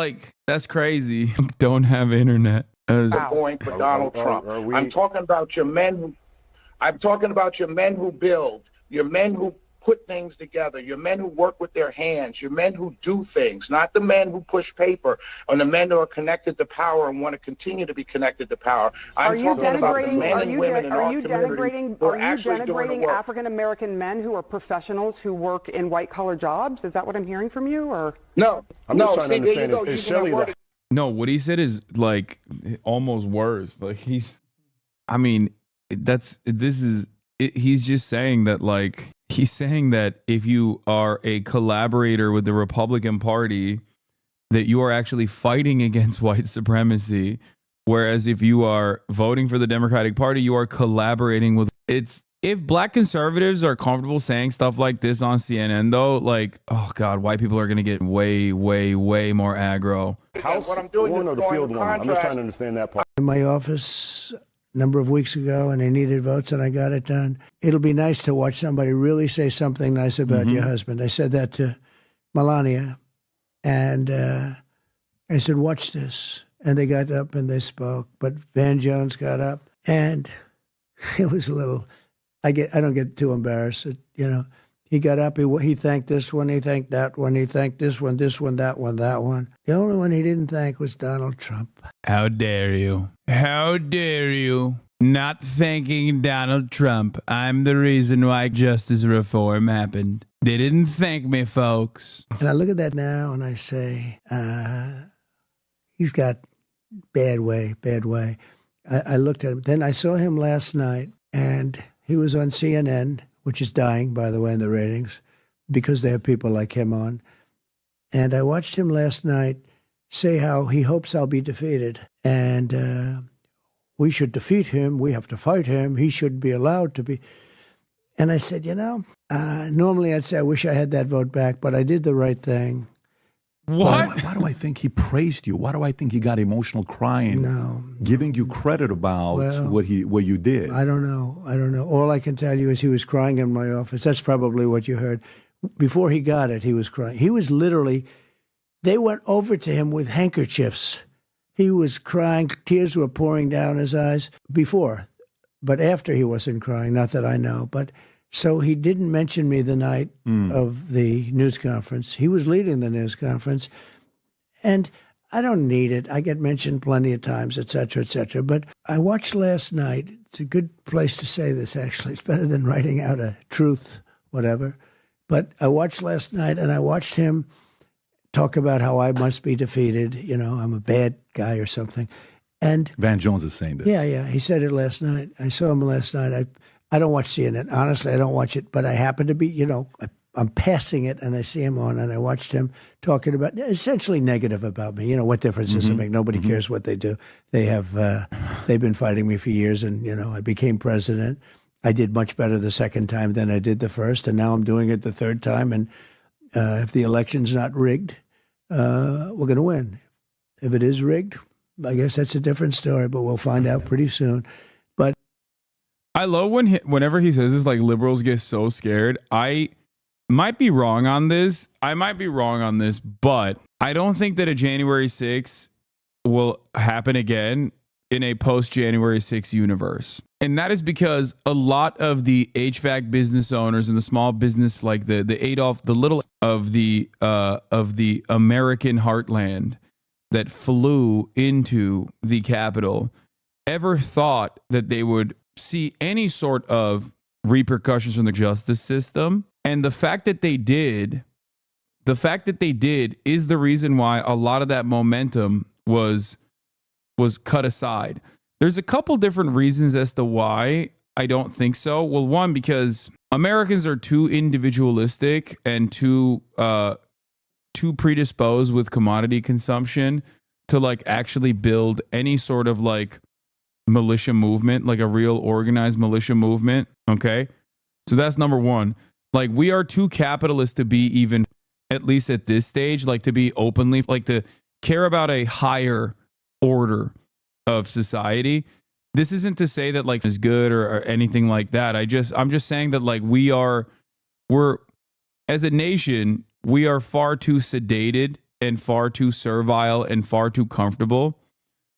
crazy. Don't have internet. Going for Donald Trump. I'm talking about your men. I'm talking about your men who build, your men who put things together, your men who work with their hands, your men who do things, not the men who push paper, or the men who are connected to power and want to continue to be connected to power. I'm talking about the men and women in our community who are actually doing the work. African American men who are professionals who work in white collar jobs? Is that what I'm hearing from you? Or no, I'm just trying to understand. Is Shelley the... No, what he said is like almost worse. Like he's just saying that, like, he's saying that if you are a collaborator with the Republican Party, that you are actually fighting against white supremacy. Whereas if you are voting for the Democratic Party, you are collaborating with if black conservatives are comfortable saying stuff like this on CNN, though, like, oh God, white people are going to get way, way, way more aggro. House what I'm doing one or the field one? I'm just trying to understand that part. In my office a number of weeks ago, and they needed votes, and I got it done. It'll be nice to watch somebody really say something nice about your husband. I said that to Melania, and I said, watch this. And they got up and they spoke, but Van Jones got up, and it was a little... I don't get too embarrassed. You know, he got up, he thanked this one, he thanked that one, he thanked this one, that one, that one. The only one he didn't thank was Donald Trump. How dare you? How dare you? Not thanking Donald Trump. I'm the reason why justice reform happened. They didn't thank me, folks. And I look at that now and I say, he's got bad way. I looked at him. Then I saw him last night, and he was on CNN, which is dying, by the way, in the ratings, because they have people like him on. And I watched him last night say how he hopes I'll be defeated. And we should defeat him. We have to fight him. He shouldn't be allowed to be. And I said, normally I'd say I wish I had that vote back, but I did the right thing. What? Why do I think he praised you? Why do I think he got emotional crying? No. Giving you credit about what you did. I don't know. All I can tell you is he was crying in my office. That's probably what you heard. Before he got it, he was crying. He was literally, they went over to him with handkerchiefs. He was crying. Tears were pouring down his eyes before, but after he wasn't crying, not that I know. But so he didn't mention me the night of the news conference. He was leading the news conference, and I don't need it. I get mentioned plenty of times, et cetera, et cetera. But I watched last night. It's a good place to say this, actually. It's better than writing out a truth, whatever. But I watched last night, and I watched him talk about how I must be defeated. I'm a bad guy or something. And Van Jones is saying this. Yeah. He said it last night. I saw him last night. I don't watch CNN. Honestly, I don't watch it. But I happen to be, I'm passing it, and I see him on, and I watched him talking about essentially negative about me. What difference does it make? Nobody cares what they do. They've been fighting me for years, and I became president. I did much better the second time than I did the first, and now I'm doing it the third time. And if the election's not rigged, we're going to win. If it is rigged, I guess that's a different story, but we'll find out pretty soon. But I love whenever he says this, like, liberals get so scared. I might be wrong on this. But I don't think that a January 6th will happen again in a post-January 6th universe. And that is because a lot of the HVAC business owners and the small business, like the Adolf, the little of the American heartland that flew into the Capitol, ever thought that they would see any sort of repercussions from the justice system. And the fact that they did is the reason why a lot of that momentum was cut aside. There's a couple different reasons as to why I don't think so. Well, one, because Americans are too individualistic and too predisposed with commodity consumption to like actually build any sort of like militia movement, like a real organized militia movement. Okay. So that's number one. Like, we are too capitalist to be even, at least at this stage, like to be openly, like to care about a higher order of society. This isn't to say that like is good or anything like that. I'm just saying that like we're as a nation, we are far too sedated and far too servile and far too comfortable.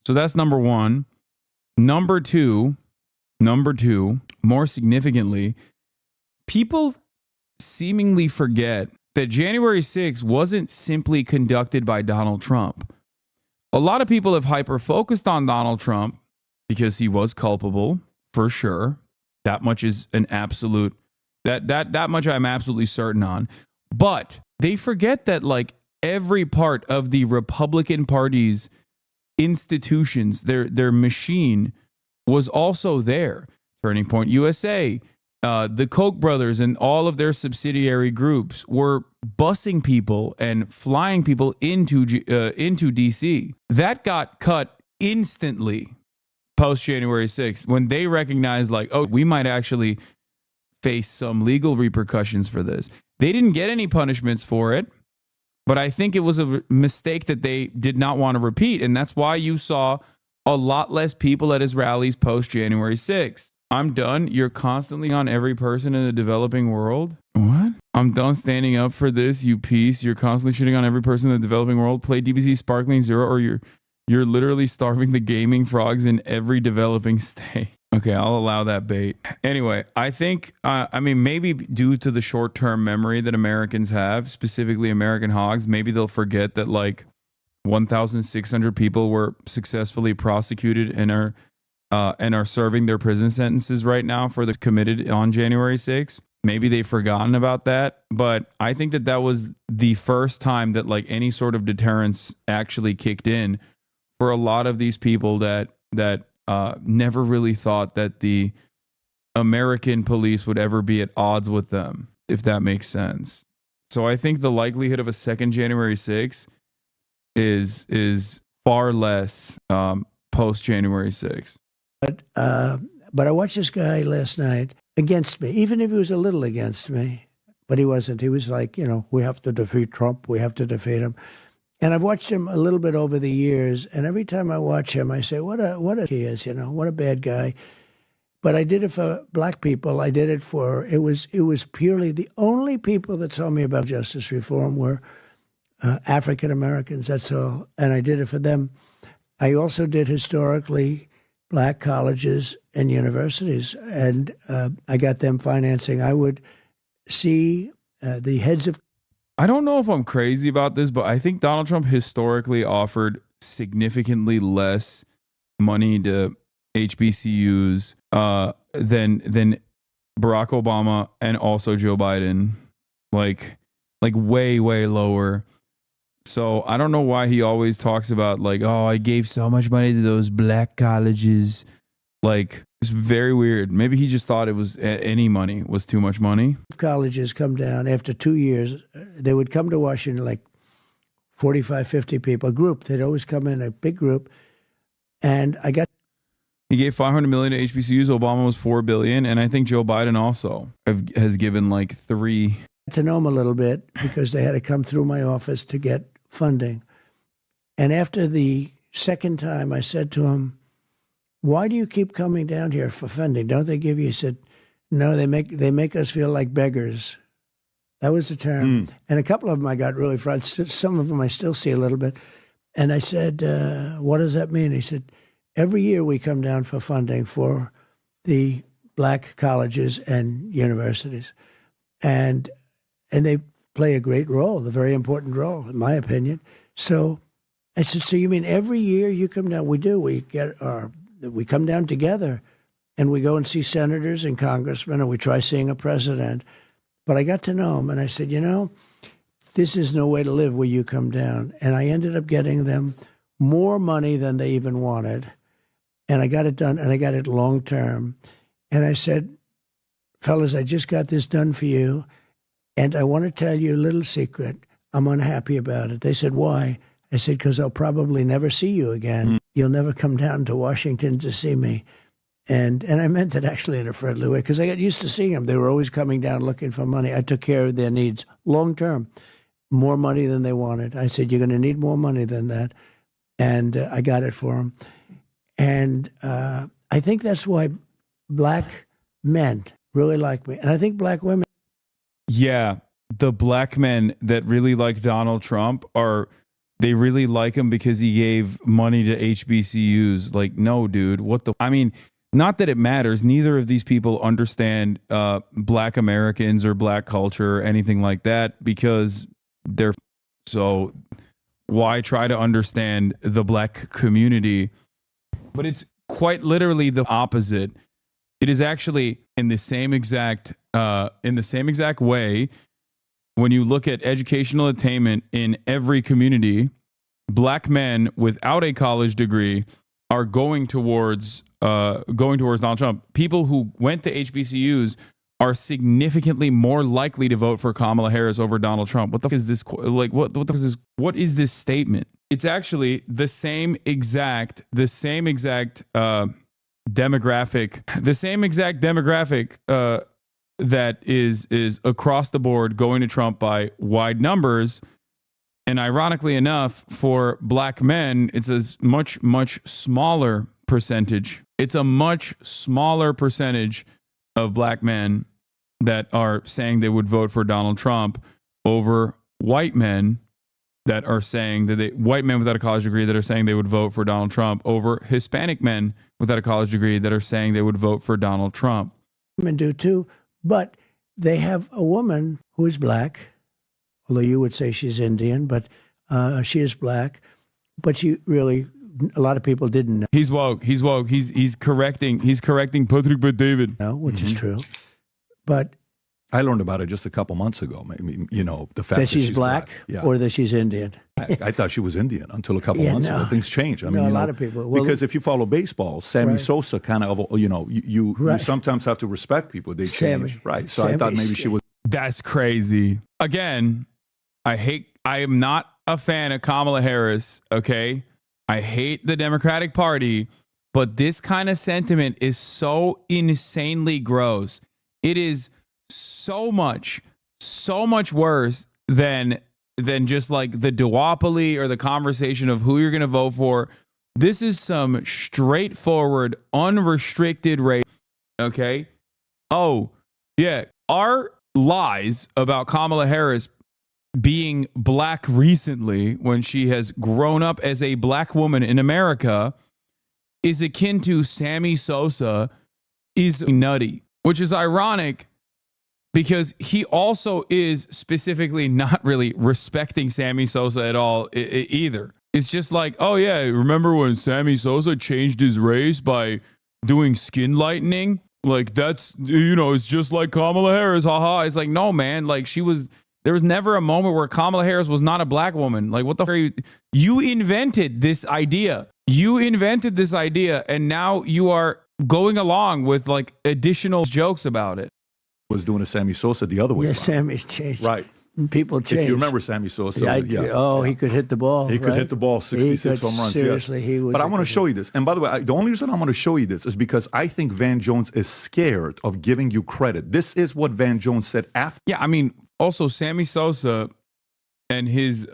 So that's number one. Number two, more significantly, people seemingly forget that January 6th wasn't simply conducted by Donald Trump. A lot of people have hyper-focused on Donald Trump because he was culpable, for sure. That much is an absolute, that much I'm absolutely certain on. But they forget that like every part of the Republican Party's institutions, their machine was also there. Turning Point USA, the Koch brothers and all of their subsidiary groups were busing people and flying people into DC. That got cut instantly post January 6th when they recognized like, oh, we might actually face some legal repercussions for this. They didn't get any punishments for it, but I think it was a mistake that they did not want to repeat. And that's why you saw a lot less people at his rallies post January 6th. I'm done. You're constantly on every person in the developing world. What? I'm done standing up for this, you piece. You're constantly shitting on every person in the developing world. Play DBZ Sparkling Zero or you're literally starving the gaming frogs in every developing state. Okay, I'll allow that bait. Anyway, I think, maybe due to the short-term memory that Americans have, specifically American hogs, maybe they'll forget that like 1,600 people were successfully prosecuted and are serving their prison sentences right now for the committed on January 6th. Maybe they've forgotten about that, but I think that was the first time that like any sort of deterrence actually kicked in for a lot of these people that never really thought that the American police would ever be at odds with them, if that makes sense. So I think the likelihood of a second January 6th is far less post January 6th. But I watched this guy last night against me, even if he was a little against me, but he wasn't. He was like, we have to defeat Trump. We have to defeat him. And I've watched him a little bit over the years, and every time I watch him, I say, what a he is, what a bad guy. But I did it for black people. I did it for, it was purely, the only people that told me about justice reform were African Americans, that's all. And I did it for them. I also did historically black colleges and universities, and I got them financing. I would see the heads of... I don't know if I'm crazy about this, but I think Donald Trump historically offered significantly less money to HBCUs than Barack Obama and also Joe Biden, like way lower. So I don't know why he always talks about like, oh, I gave so much money to those black colleges. Like, it's very weird. Maybe he just thought it was any money was too much money. Colleges come down after 2 years. They would come to Washington like 45, 50 people, a group. They'd always come in a big group. And he gave $500 million to HBCUs. Obama was $4 billion. And I think Joe Biden also has given like $3. To know him a little bit because they had to come through my office to get funding. And after the second time, I said to him, why do you keep coming down here for funding? Don't they give you? He said, no, they make us feel like beggars. That was the term. And a couple of them I got really frustrated. Some of them I still see a little bit. And I said, what does that mean? He said, every year we come down for funding for the black colleges and universities. And they play a great role, a very important role, in my opinion. So I said, so you mean every year you come down? We do. We come down together and we go and see senators and congressmen and we try seeing a president. But I got to know him and I said, this is no way to live where you come down. And I ended up getting them more money than they even wanted. And I got it done, and I got it long term. And I said, fellas, I just got this done for you, and I want to tell you a little secret. I'm unhappy about it. They said, why? I said, because I'll probably never see you again. You'll never come down to Washington to see me. And I meant it actually in a friendly way, because I got used to seeing them. They were always coming down looking for money. I took care of their needs long term, more money than they wanted. I said, you're going to need more money than that. And I got it for them. And I think that's why black men really like me. And I think black women. Yeah, the black men that really like Donald Trump they really like him because he gave money to HBCUs. Like, no, dude, I mean, not that it matters. Neither of these people understand black Americans or black culture or anything like that, because they're so why try to understand the black community? But it's quite literally the opposite. It is actually in the same exact way. When you look at educational attainment in every community, black men without a college degree are going towards Donald Trump. People who went to HBCUs are significantly more likely to vote for Kamala Harris over Donald Trump. What the fuck is this? Like, what is this statement? It's actually the same exact demographic that is across the board going to Trump by wide numbers. And ironically enough, for black men, it's a much, much smaller percentage. It's a much smaller percentage of black men that are saying they would vote for Donald Trump over white men that are saying that white men without a college degree that are saying they would vote for Donald Trump over Hispanic men without a college degree that are saying they would vote for Donald Trump. Women do too, but they have a woman who is black, although you would say she's Indian, but she is black. But she really, a lot of people didn't know. He's woke. He's correcting Patrick Bet-David. No, which is true. But I learned about it just a couple months ago. Maybe, the fact that she's black, yeah. Or that she's Indian. I thought she was Indian until a couple months ago. Things change. I mean, a lot of people. Well, because if you follow baseball, Sammy Sosa kind of, you sometimes have to respect people. They change, right? So I thought maybe she was. That's crazy. Again, I am not a fan of Kamala Harris. Okay, I hate the Democratic Party, but this kind of sentiment is so insanely gross. It is so much worse than just like the duopoly or the conversation of who you're going to vote for. This is some straightforward, unrestricted race. Okay. Oh, yeah. Our lies about Kamala Harris being black recently, when she has grown up as a black woman in America, is akin to Sammy Sosa is nutty, which is ironic because he also is specifically not really respecting Sammy Sosa at all either. It's just like, oh yeah, remember when Sammy Sosa changed his race by doing skin lightening? Like that's, it's just like Kamala Harris, haha. It's like, no, man, like there was never a moment where Kamala Harris was not a black woman. Like, what the fuck? You invented this idea. And now you are going along with like additional jokes about it. Was doing a Sammy Sosa the other way. Yeah, Sammy's changed. Right. People change. If you remember Sammy Sosa. He could hit the ball. He could hit the ball 66 home runs. Seriously, yes. he was. But I want to show you this. And by the way, the only reason I want to show you this is because I think Van Jones is scared of giving you credit. This is what Van Jones said after. Yeah, I mean, also Sammy Sosa and his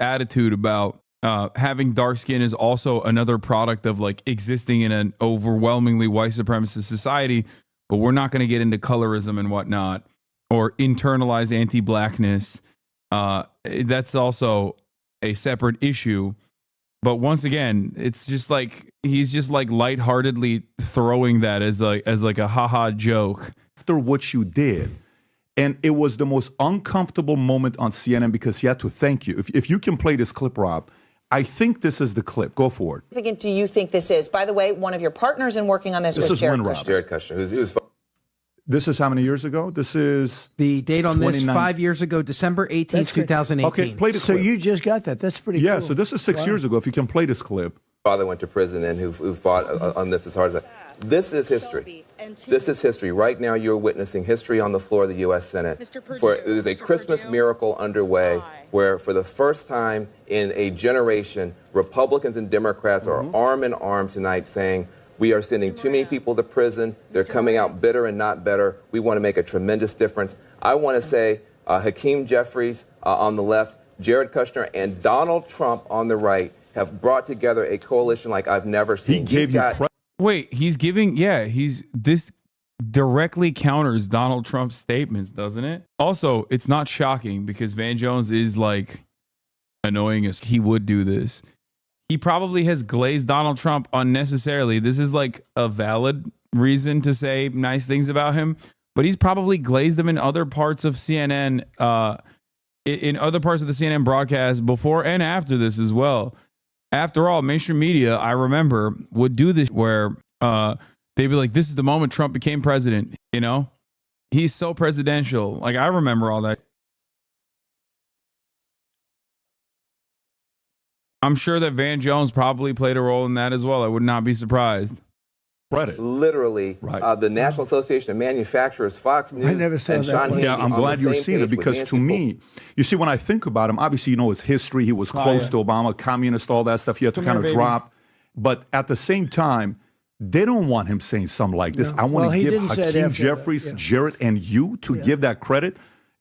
attitude about having dark skin is also another product of like existing in an overwhelmingly white supremacist society. But we're not going to get into colorism and whatnot or internalize anti-blackness. That's also a separate issue. But once again, it's just like he's just like lightheartedly throwing that as like a haha joke. After what you did, and it was the most uncomfortable moment on CNN because he had to thank you. If you can play this clip, Rob, I think this is the clip. Go for it. How significant do you think this is? By the way, one of your partners in working on this was Jared Kushner. Jared Kushner. This is how many years ago? This is the date on this 29 5 years ago, December 18th, 2018. Okay, play the So clip. you just got that. That's pretty Yeah, cool. so this is 6 years ago. If you can play this clip. Father went to prison and who fought on this as hard as that. This is history. This is history. Right now, you're witnessing history on the floor of the U.S. Senate. There's a Christmas miracle underway where, for the first time in a generation, Republicans and Democrats are arm in arm tonight saying, we are sending too many people to prison. They're coming out bitter and not better. We want to make a tremendous difference. I want to say Hakeem Jeffries on the left, Jared Kushner, and Donald Trump on the right have brought together a coalition like I've never seen. This directly counters Donald Trump's statements, doesn't it? Also, it's not shocking because Van Jones is like annoying as he would do this. He probably has glazed Donald Trump unnecessarily. This is like a valid reason to say nice things about him, but he's probably glazed him in other parts of CNN, in other parts of the CNN broadcast before and after this as well. After all, mainstream media, I remember, would do this where they'd be like, this is the moment Trump became president, you know? He's so presidential. Like, I remember all that. I'm sure that Van Jones probably played a role in that as well. I would not be surprised. Literally, the National Association of Manufacturers, Fox News, I never saw and that. Sean Hannity Yeah, I'm glad you're seeing it because to me, you see, when I think about him, obviously, you know, his history. He was close to Obama, communist, all that stuff. He had to kind of drop. But at the same time, they don't want him saying something like this. I want to give Hakeem Jeffries, Jared, and you to give that credit.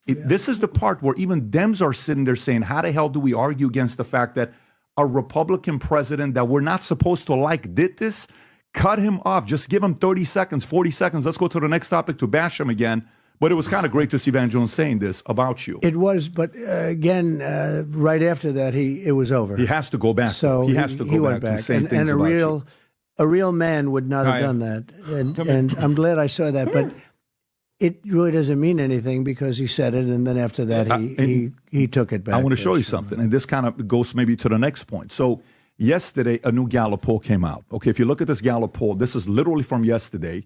This is the part where even Dems are sitting there saying, how the hell do we argue against the fact that a Republican president that we're not supposed to like did this? Cut him off. Just give him 30 seconds, 40 seconds. Let's go to the next topic to bash him again. But it was kind of great to see Van Jones saying this about you. It was, but again, right after that, it was over. He has to go back. So he has to go back to say things and about you. A real man would not have done that. And I'm glad I saw that. But it really doesn't mean anything because he said it, and then after that, he took it back. I want to show you something, and this kind of goes maybe to the next point. So yesterday, a new Gallup poll came out. Okay, if you look at this Gallup poll, this is literally from yesterday.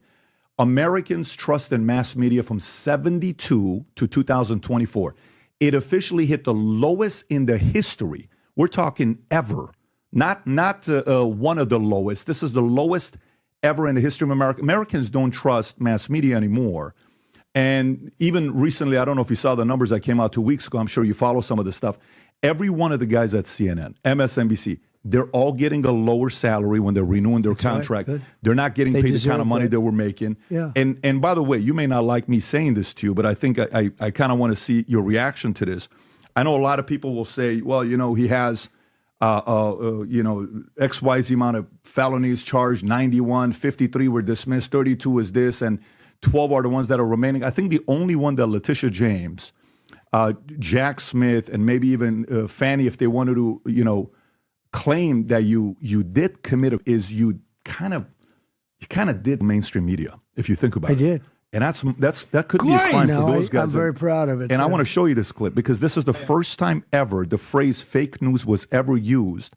Americans' trust in mass media from 72 to 2024. It officially hit the lowest in the history. We're talking ever. Not one of the lowest. This is the lowest ever in the history of America. Americans don't trust mass media anymore. And even recently, I don't know if you saw the numbers that came out 2 weeks ago. I'm sure you follow some of this stuff. Every one of the guys at CNN, MSNBC, they're all getting a lower salary when they're renewing their contract. Right, they're not getting paid the kind of money that. they were making. Yeah. And by the way, you may not like me saying this to you, but I think I kind of want to see your reaction to this. I know a lot of people will say, well, you know, he has, XYZ amount of felonies charged, 91, 53 were dismissed, 32 is this, and 12 are the ones that are remaining. I think the only one that Letitia James, Jack Smith, and maybe even Fannie, if they wanted to, claim that you did commit is you kind of did mainstream media, if you think about it. I did. And that could be a crime for those guys. I'm very proud of it. And I want to show you this clip because this is the first time ever the phrase fake news was ever used.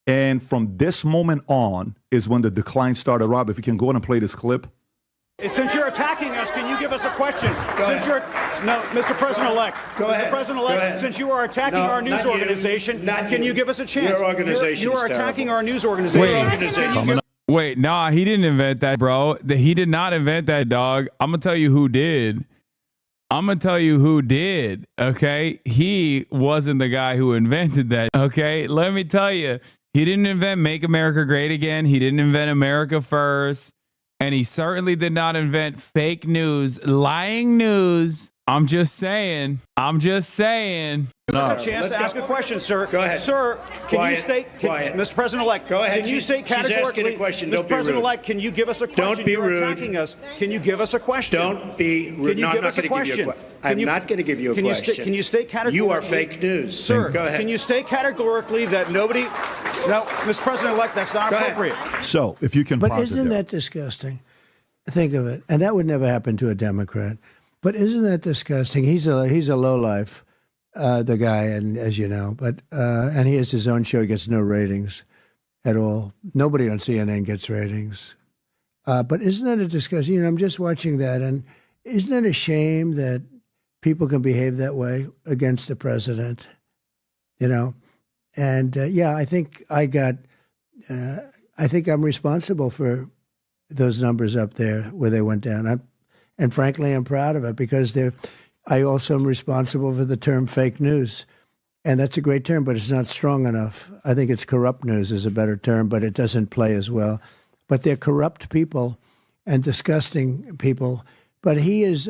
And from this moment on is when the decline started. Rob, if you can go on and play this clip. Since you're attacking us, can you give us a question? Mr. President-elect. Mr. President-elect, since you are attacking our news organization, can you give us a chance? Your organization You are attacking our news organization. Wait, nah, he didn't invent that, bro. He did not invent that, dog. I'm going to tell you who did. Okay? He wasn't the guy who invented that, okay? Let me tell you. He didn't invent Make America Great Again. He didn't invent America First. And he certainly did not invent fake news, lying news. I'm just saying. Give us a chance to ask a question, sir. Go ahead. Sir, can you state, Mr. President-elect, go ahead. Can you state categorically, She's asking a question. Don't Mr. be rude. President-elect, can you give us a question? Don't be rude. You're attacking us. Can you give us a question? Don't be rude. Can you give us a question? I'm not going to give you a question. Can you state categorically? You are fake news. Sir, go ahead. Can you state categorically that nobody... No, Mr. President-elect, that's not appropriate. So, if you can But pause isn't it there. that disgusting? Think of it. And that would never happen to a Democrat. But isn't that disgusting? He's a lowlife, the guy, and as you know. But and he has his own show. He gets no ratings at all. Nobody on CNN gets ratings. But isn't that a disgusting? I'm just watching that, and isn't it a shame that people can behave that way against the president? And I think I think I'm responsible for those numbers up there where they went down. And frankly, I'm proud of it because I also am responsible for the term fake news. And that's a great term, but it's not strong enough. I think it's corrupt news is a better term, but it doesn't play as well. But they're corrupt people and disgusting people. But he is,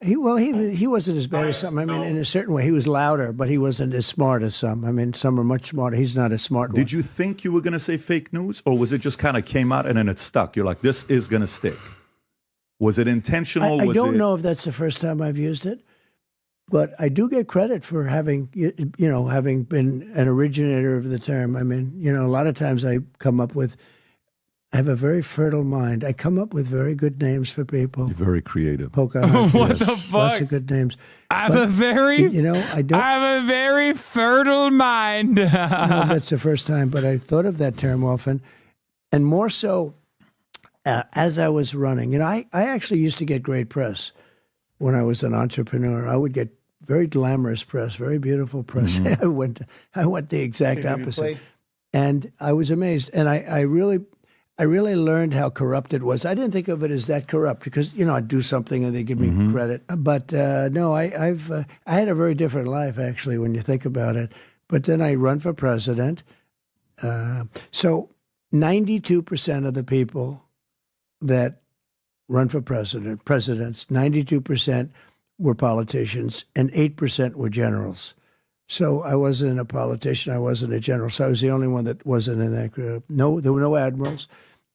he wasn't as bad as some. I mean, in a certain way, he was louder, but he wasn't as smart as some. I mean, some are much smarter. He's not as smart. Did you think you were going to say fake news, or was it just kind of came out and then it stuck? You're like, this is going to stick. Was it intentional? I don't know if that's the first time I've used it, but I do get credit for having been an originator of the term. I mean, a lot of times I have a very fertile mind. I come up with very good names for people. You're very creative. Pocahontas. What the fuck? Lots of good names. I have a very fertile mind. I don't know if that's the first time, but I thought of that term often, and more so as I was running. I actually used to get great press when I was an entrepreneur. I would get very glamorous press, very beautiful press. Mm-hmm. I went the exact opposite, and I was amazed. And I really learned how corrupt it was. I didn't think of it as that corrupt because I'd do something and they give me credit. But no, I had a very different life actually when you think about it. But then I run for president. So 92% of the people that run for presidents, 92% were politicians and 8% were generals. So I wasn't a politician. I wasn't a general. So I was the only one that wasn't in that group. No, there were no admirals.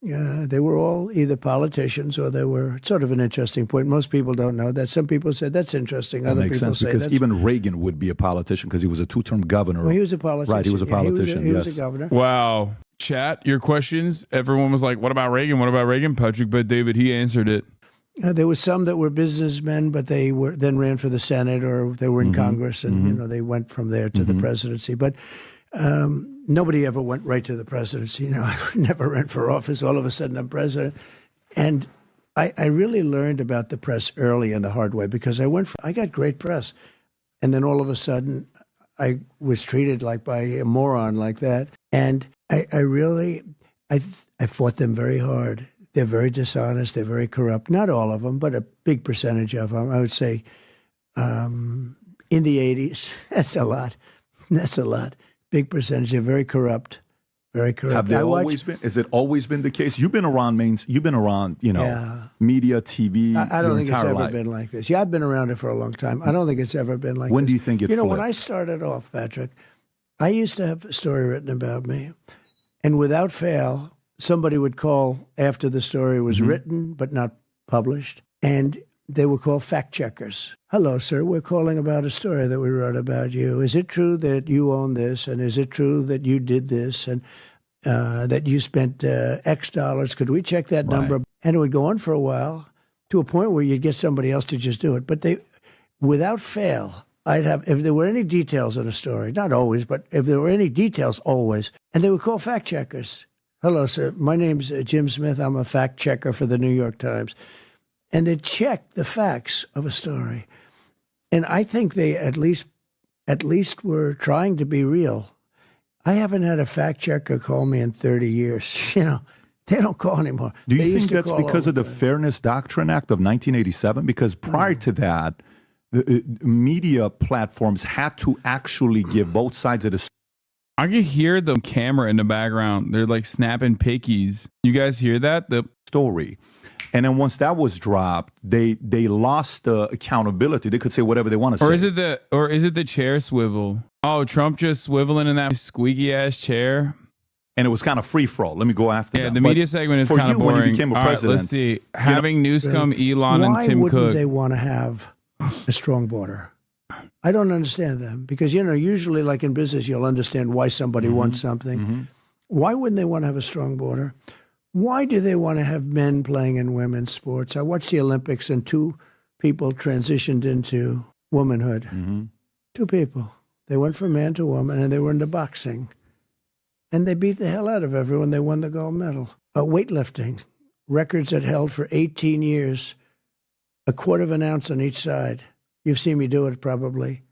They were all either politicians or they were sort of an interesting point. Most people don't know that. Some people said that's interesting. That Other makes people sense say because that's... even Reagan would be a politician because he was a two-term governor. Well, he was a politician. Right, he was a politician. He was a governor. Wow. Chat, your questions. Everyone was like, what about Reagan? What about Reagan, Patrick? But David, he answered it. There was some that were businessmen, but they then ran for the Senate or they were in Congress, and they went from there to the presidency. But nobody ever went right to the presidency. I never ran for office. All of a sudden, I'm president, and I really learned about the press early in the hard way because I got great press, and then all of a sudden, I was treated like by a moron like that, and I fought them very hard. They're very dishonest. They're very corrupt. Not all of them, but a big percentage of them. I would say in the 80s, that's a lot. That's a lot. Big percentage. They're very corrupt. Very corrupt. Have they always been? Has it always been the case? You've been around media, TV. I don't think it's ever life. been like this. Yeah, I've been around it for a long time. I don't think it's ever been like this. When do you think it flipped? When I started off, Patrick, I used to have a story written about me, and without fail, somebody would call after the story was written but not published, and they were called fact checkers. Hello, sir. We're calling about a story that we wrote about you. Is it true that you own this? And is it true that you did this? And that you spent X dollars? Could we check that number? And it would go on for a while to a point where you'd get somebody else to just do it. But without fail, I'd have, if there were any details in a story, not always, but if there were any details, always, and they were called fact checkers. Hello, sir. My name's Jim Smith. I'm a fact checker for the New York Times. And they check the facts of a story. And I think they at least were trying to be real. I haven't had a fact checker call me in 30 years. They don't call anymore. Do you think that's because of the Fairness Doctrine Act of 1987? Because prior to that, the media platforms had to actually give both sides of the story. I can hear the camera in the background. They're like snapping pickies. You guys hear that? The story. And then once that was dropped, they lost the accountability. They could say whatever they want to say. Or is it the chair swivel? Oh, Trump just swiveling in that squeaky ass chair. And it was kind of free for all. Let me go after that. Yeah, the media segment is kind of boring. When you became a president, let's see. Having Newscomb, Elon, and Tim Cook. Why wouldn't they want to have a strong border? I don't understand them because, usually like in business, you'll understand why somebody wants something. Why wouldn't they want to have a strong border? Why do they want to have men playing in women's sports? I watched the Olympics and two people transitioned into womanhood. Two people. They went from man to woman and they were into boxing. And they beat the hell out of everyone. They won the gold medal. Weightlifting. Records that held for 18 years a quarter of an ounce on each side. You've seen me do it probably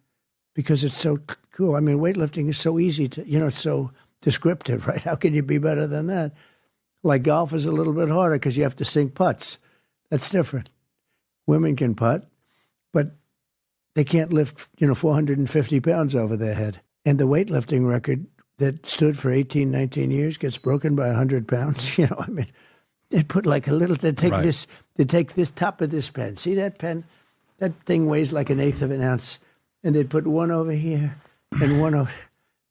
because it's so cool. I mean, weightlifting is so easy to, it's so descriptive, right? How can you be better than that? Like golf is a little bit harder because you have to sink putts. That's different. Women can putt, but they can't lift, 450 pounds over their head. And the weightlifting record that stood for 18, 19 years gets broken by 100 pounds. They put like a little, they take this top of this pen. See that pen? That thing weighs like an eighth of an ounce. And they'd put one over here and one over.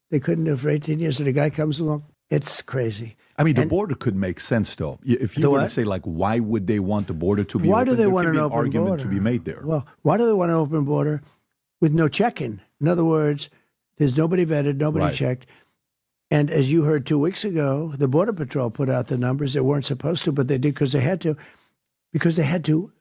They couldn't do it for 18 years. So the guy comes along. It's crazy. I mean, the border could make sense, though. If you were to say, like, why would they want the border to be why open? Do they there want could an be open argument border to be made there. Well, why do they want an open border with no check-in? In other words, there's nobody vetted, nobody checked. And as you heard 2 weeks ago, the Border Patrol put out the numbers. They weren't supposed to, but they did because they had to. Because they had to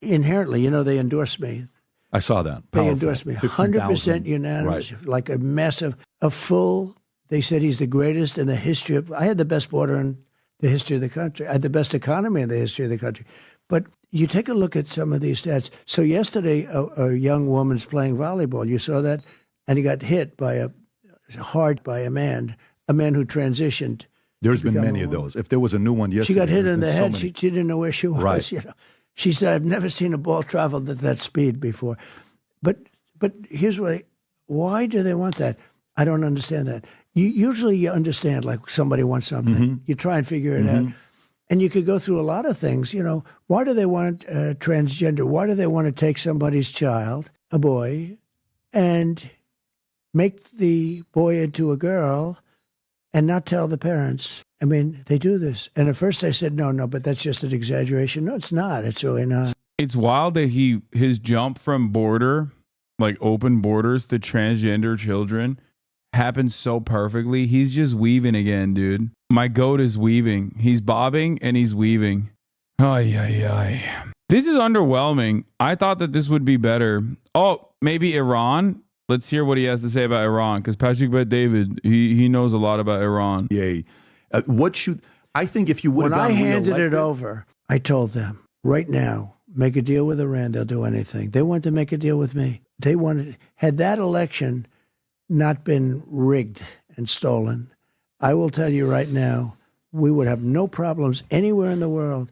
inherently, they endorsed me. I saw that. They Powerful. endorsed me. 100% unanimous. Right. Like a full, they said he's the greatest in the history of, I had the best border in the history of the country. I had the best economy in the history of the country. But you take a look at some of these stats. So yesterday, a young woman's playing volleyball. You saw that? And he got hit by a man who transitioned. There's been many of those. If there was a new one yesterday. She got hit in the head. She didn't know where she was. Right. She said, I've never seen a ball travel at that speed before. But here's why do they want that? I don't understand that. Usually you understand, like somebody wants something. Mm-hmm. You try and figure it out. And you could go through a lot of things. Why do they want transgender? Why do they want to take somebody's child, a boy, and make the boy into a girl and not tell the parents? I mean, they do this. And at first I said, no, but that's just an exaggeration. No, it's not. It's really not. It's wild that his jump from border, like open borders, to transgender children happens so perfectly. He's just weaving again, dude. My goat is weaving. He's bobbing and he's weaving. Ay. This is underwhelming. I thought that this would be better. Oh, maybe Iran? Let's hear what he has to say about Iran, because Patrick Bet David, he knows a lot about Iran. Yay. I think if you would have When I handed it over, I told them, right now, make a deal with Iran, they'll do anything. They want to make a deal with me. Had that election not been rigged and stolen, I will tell you right now, we would have no problems anywhere in the world.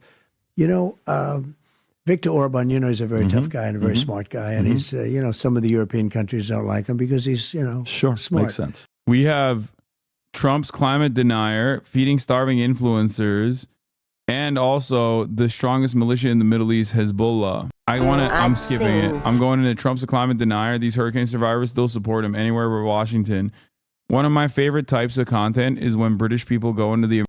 Viktor Orban, he's a very tough guy and a very smart guy. And he's, some of the European countries don't like him because he's, sure, smart. Makes sense. We have Trump's climate denier, feeding starving influencers, and also the strongest militia in the Middle East, Hezbollah. I'm skipping it. I'm going into Trump's a climate denier. These hurricane survivors still support him anywhere but Washington. One of my favorite types of content is when British people go into the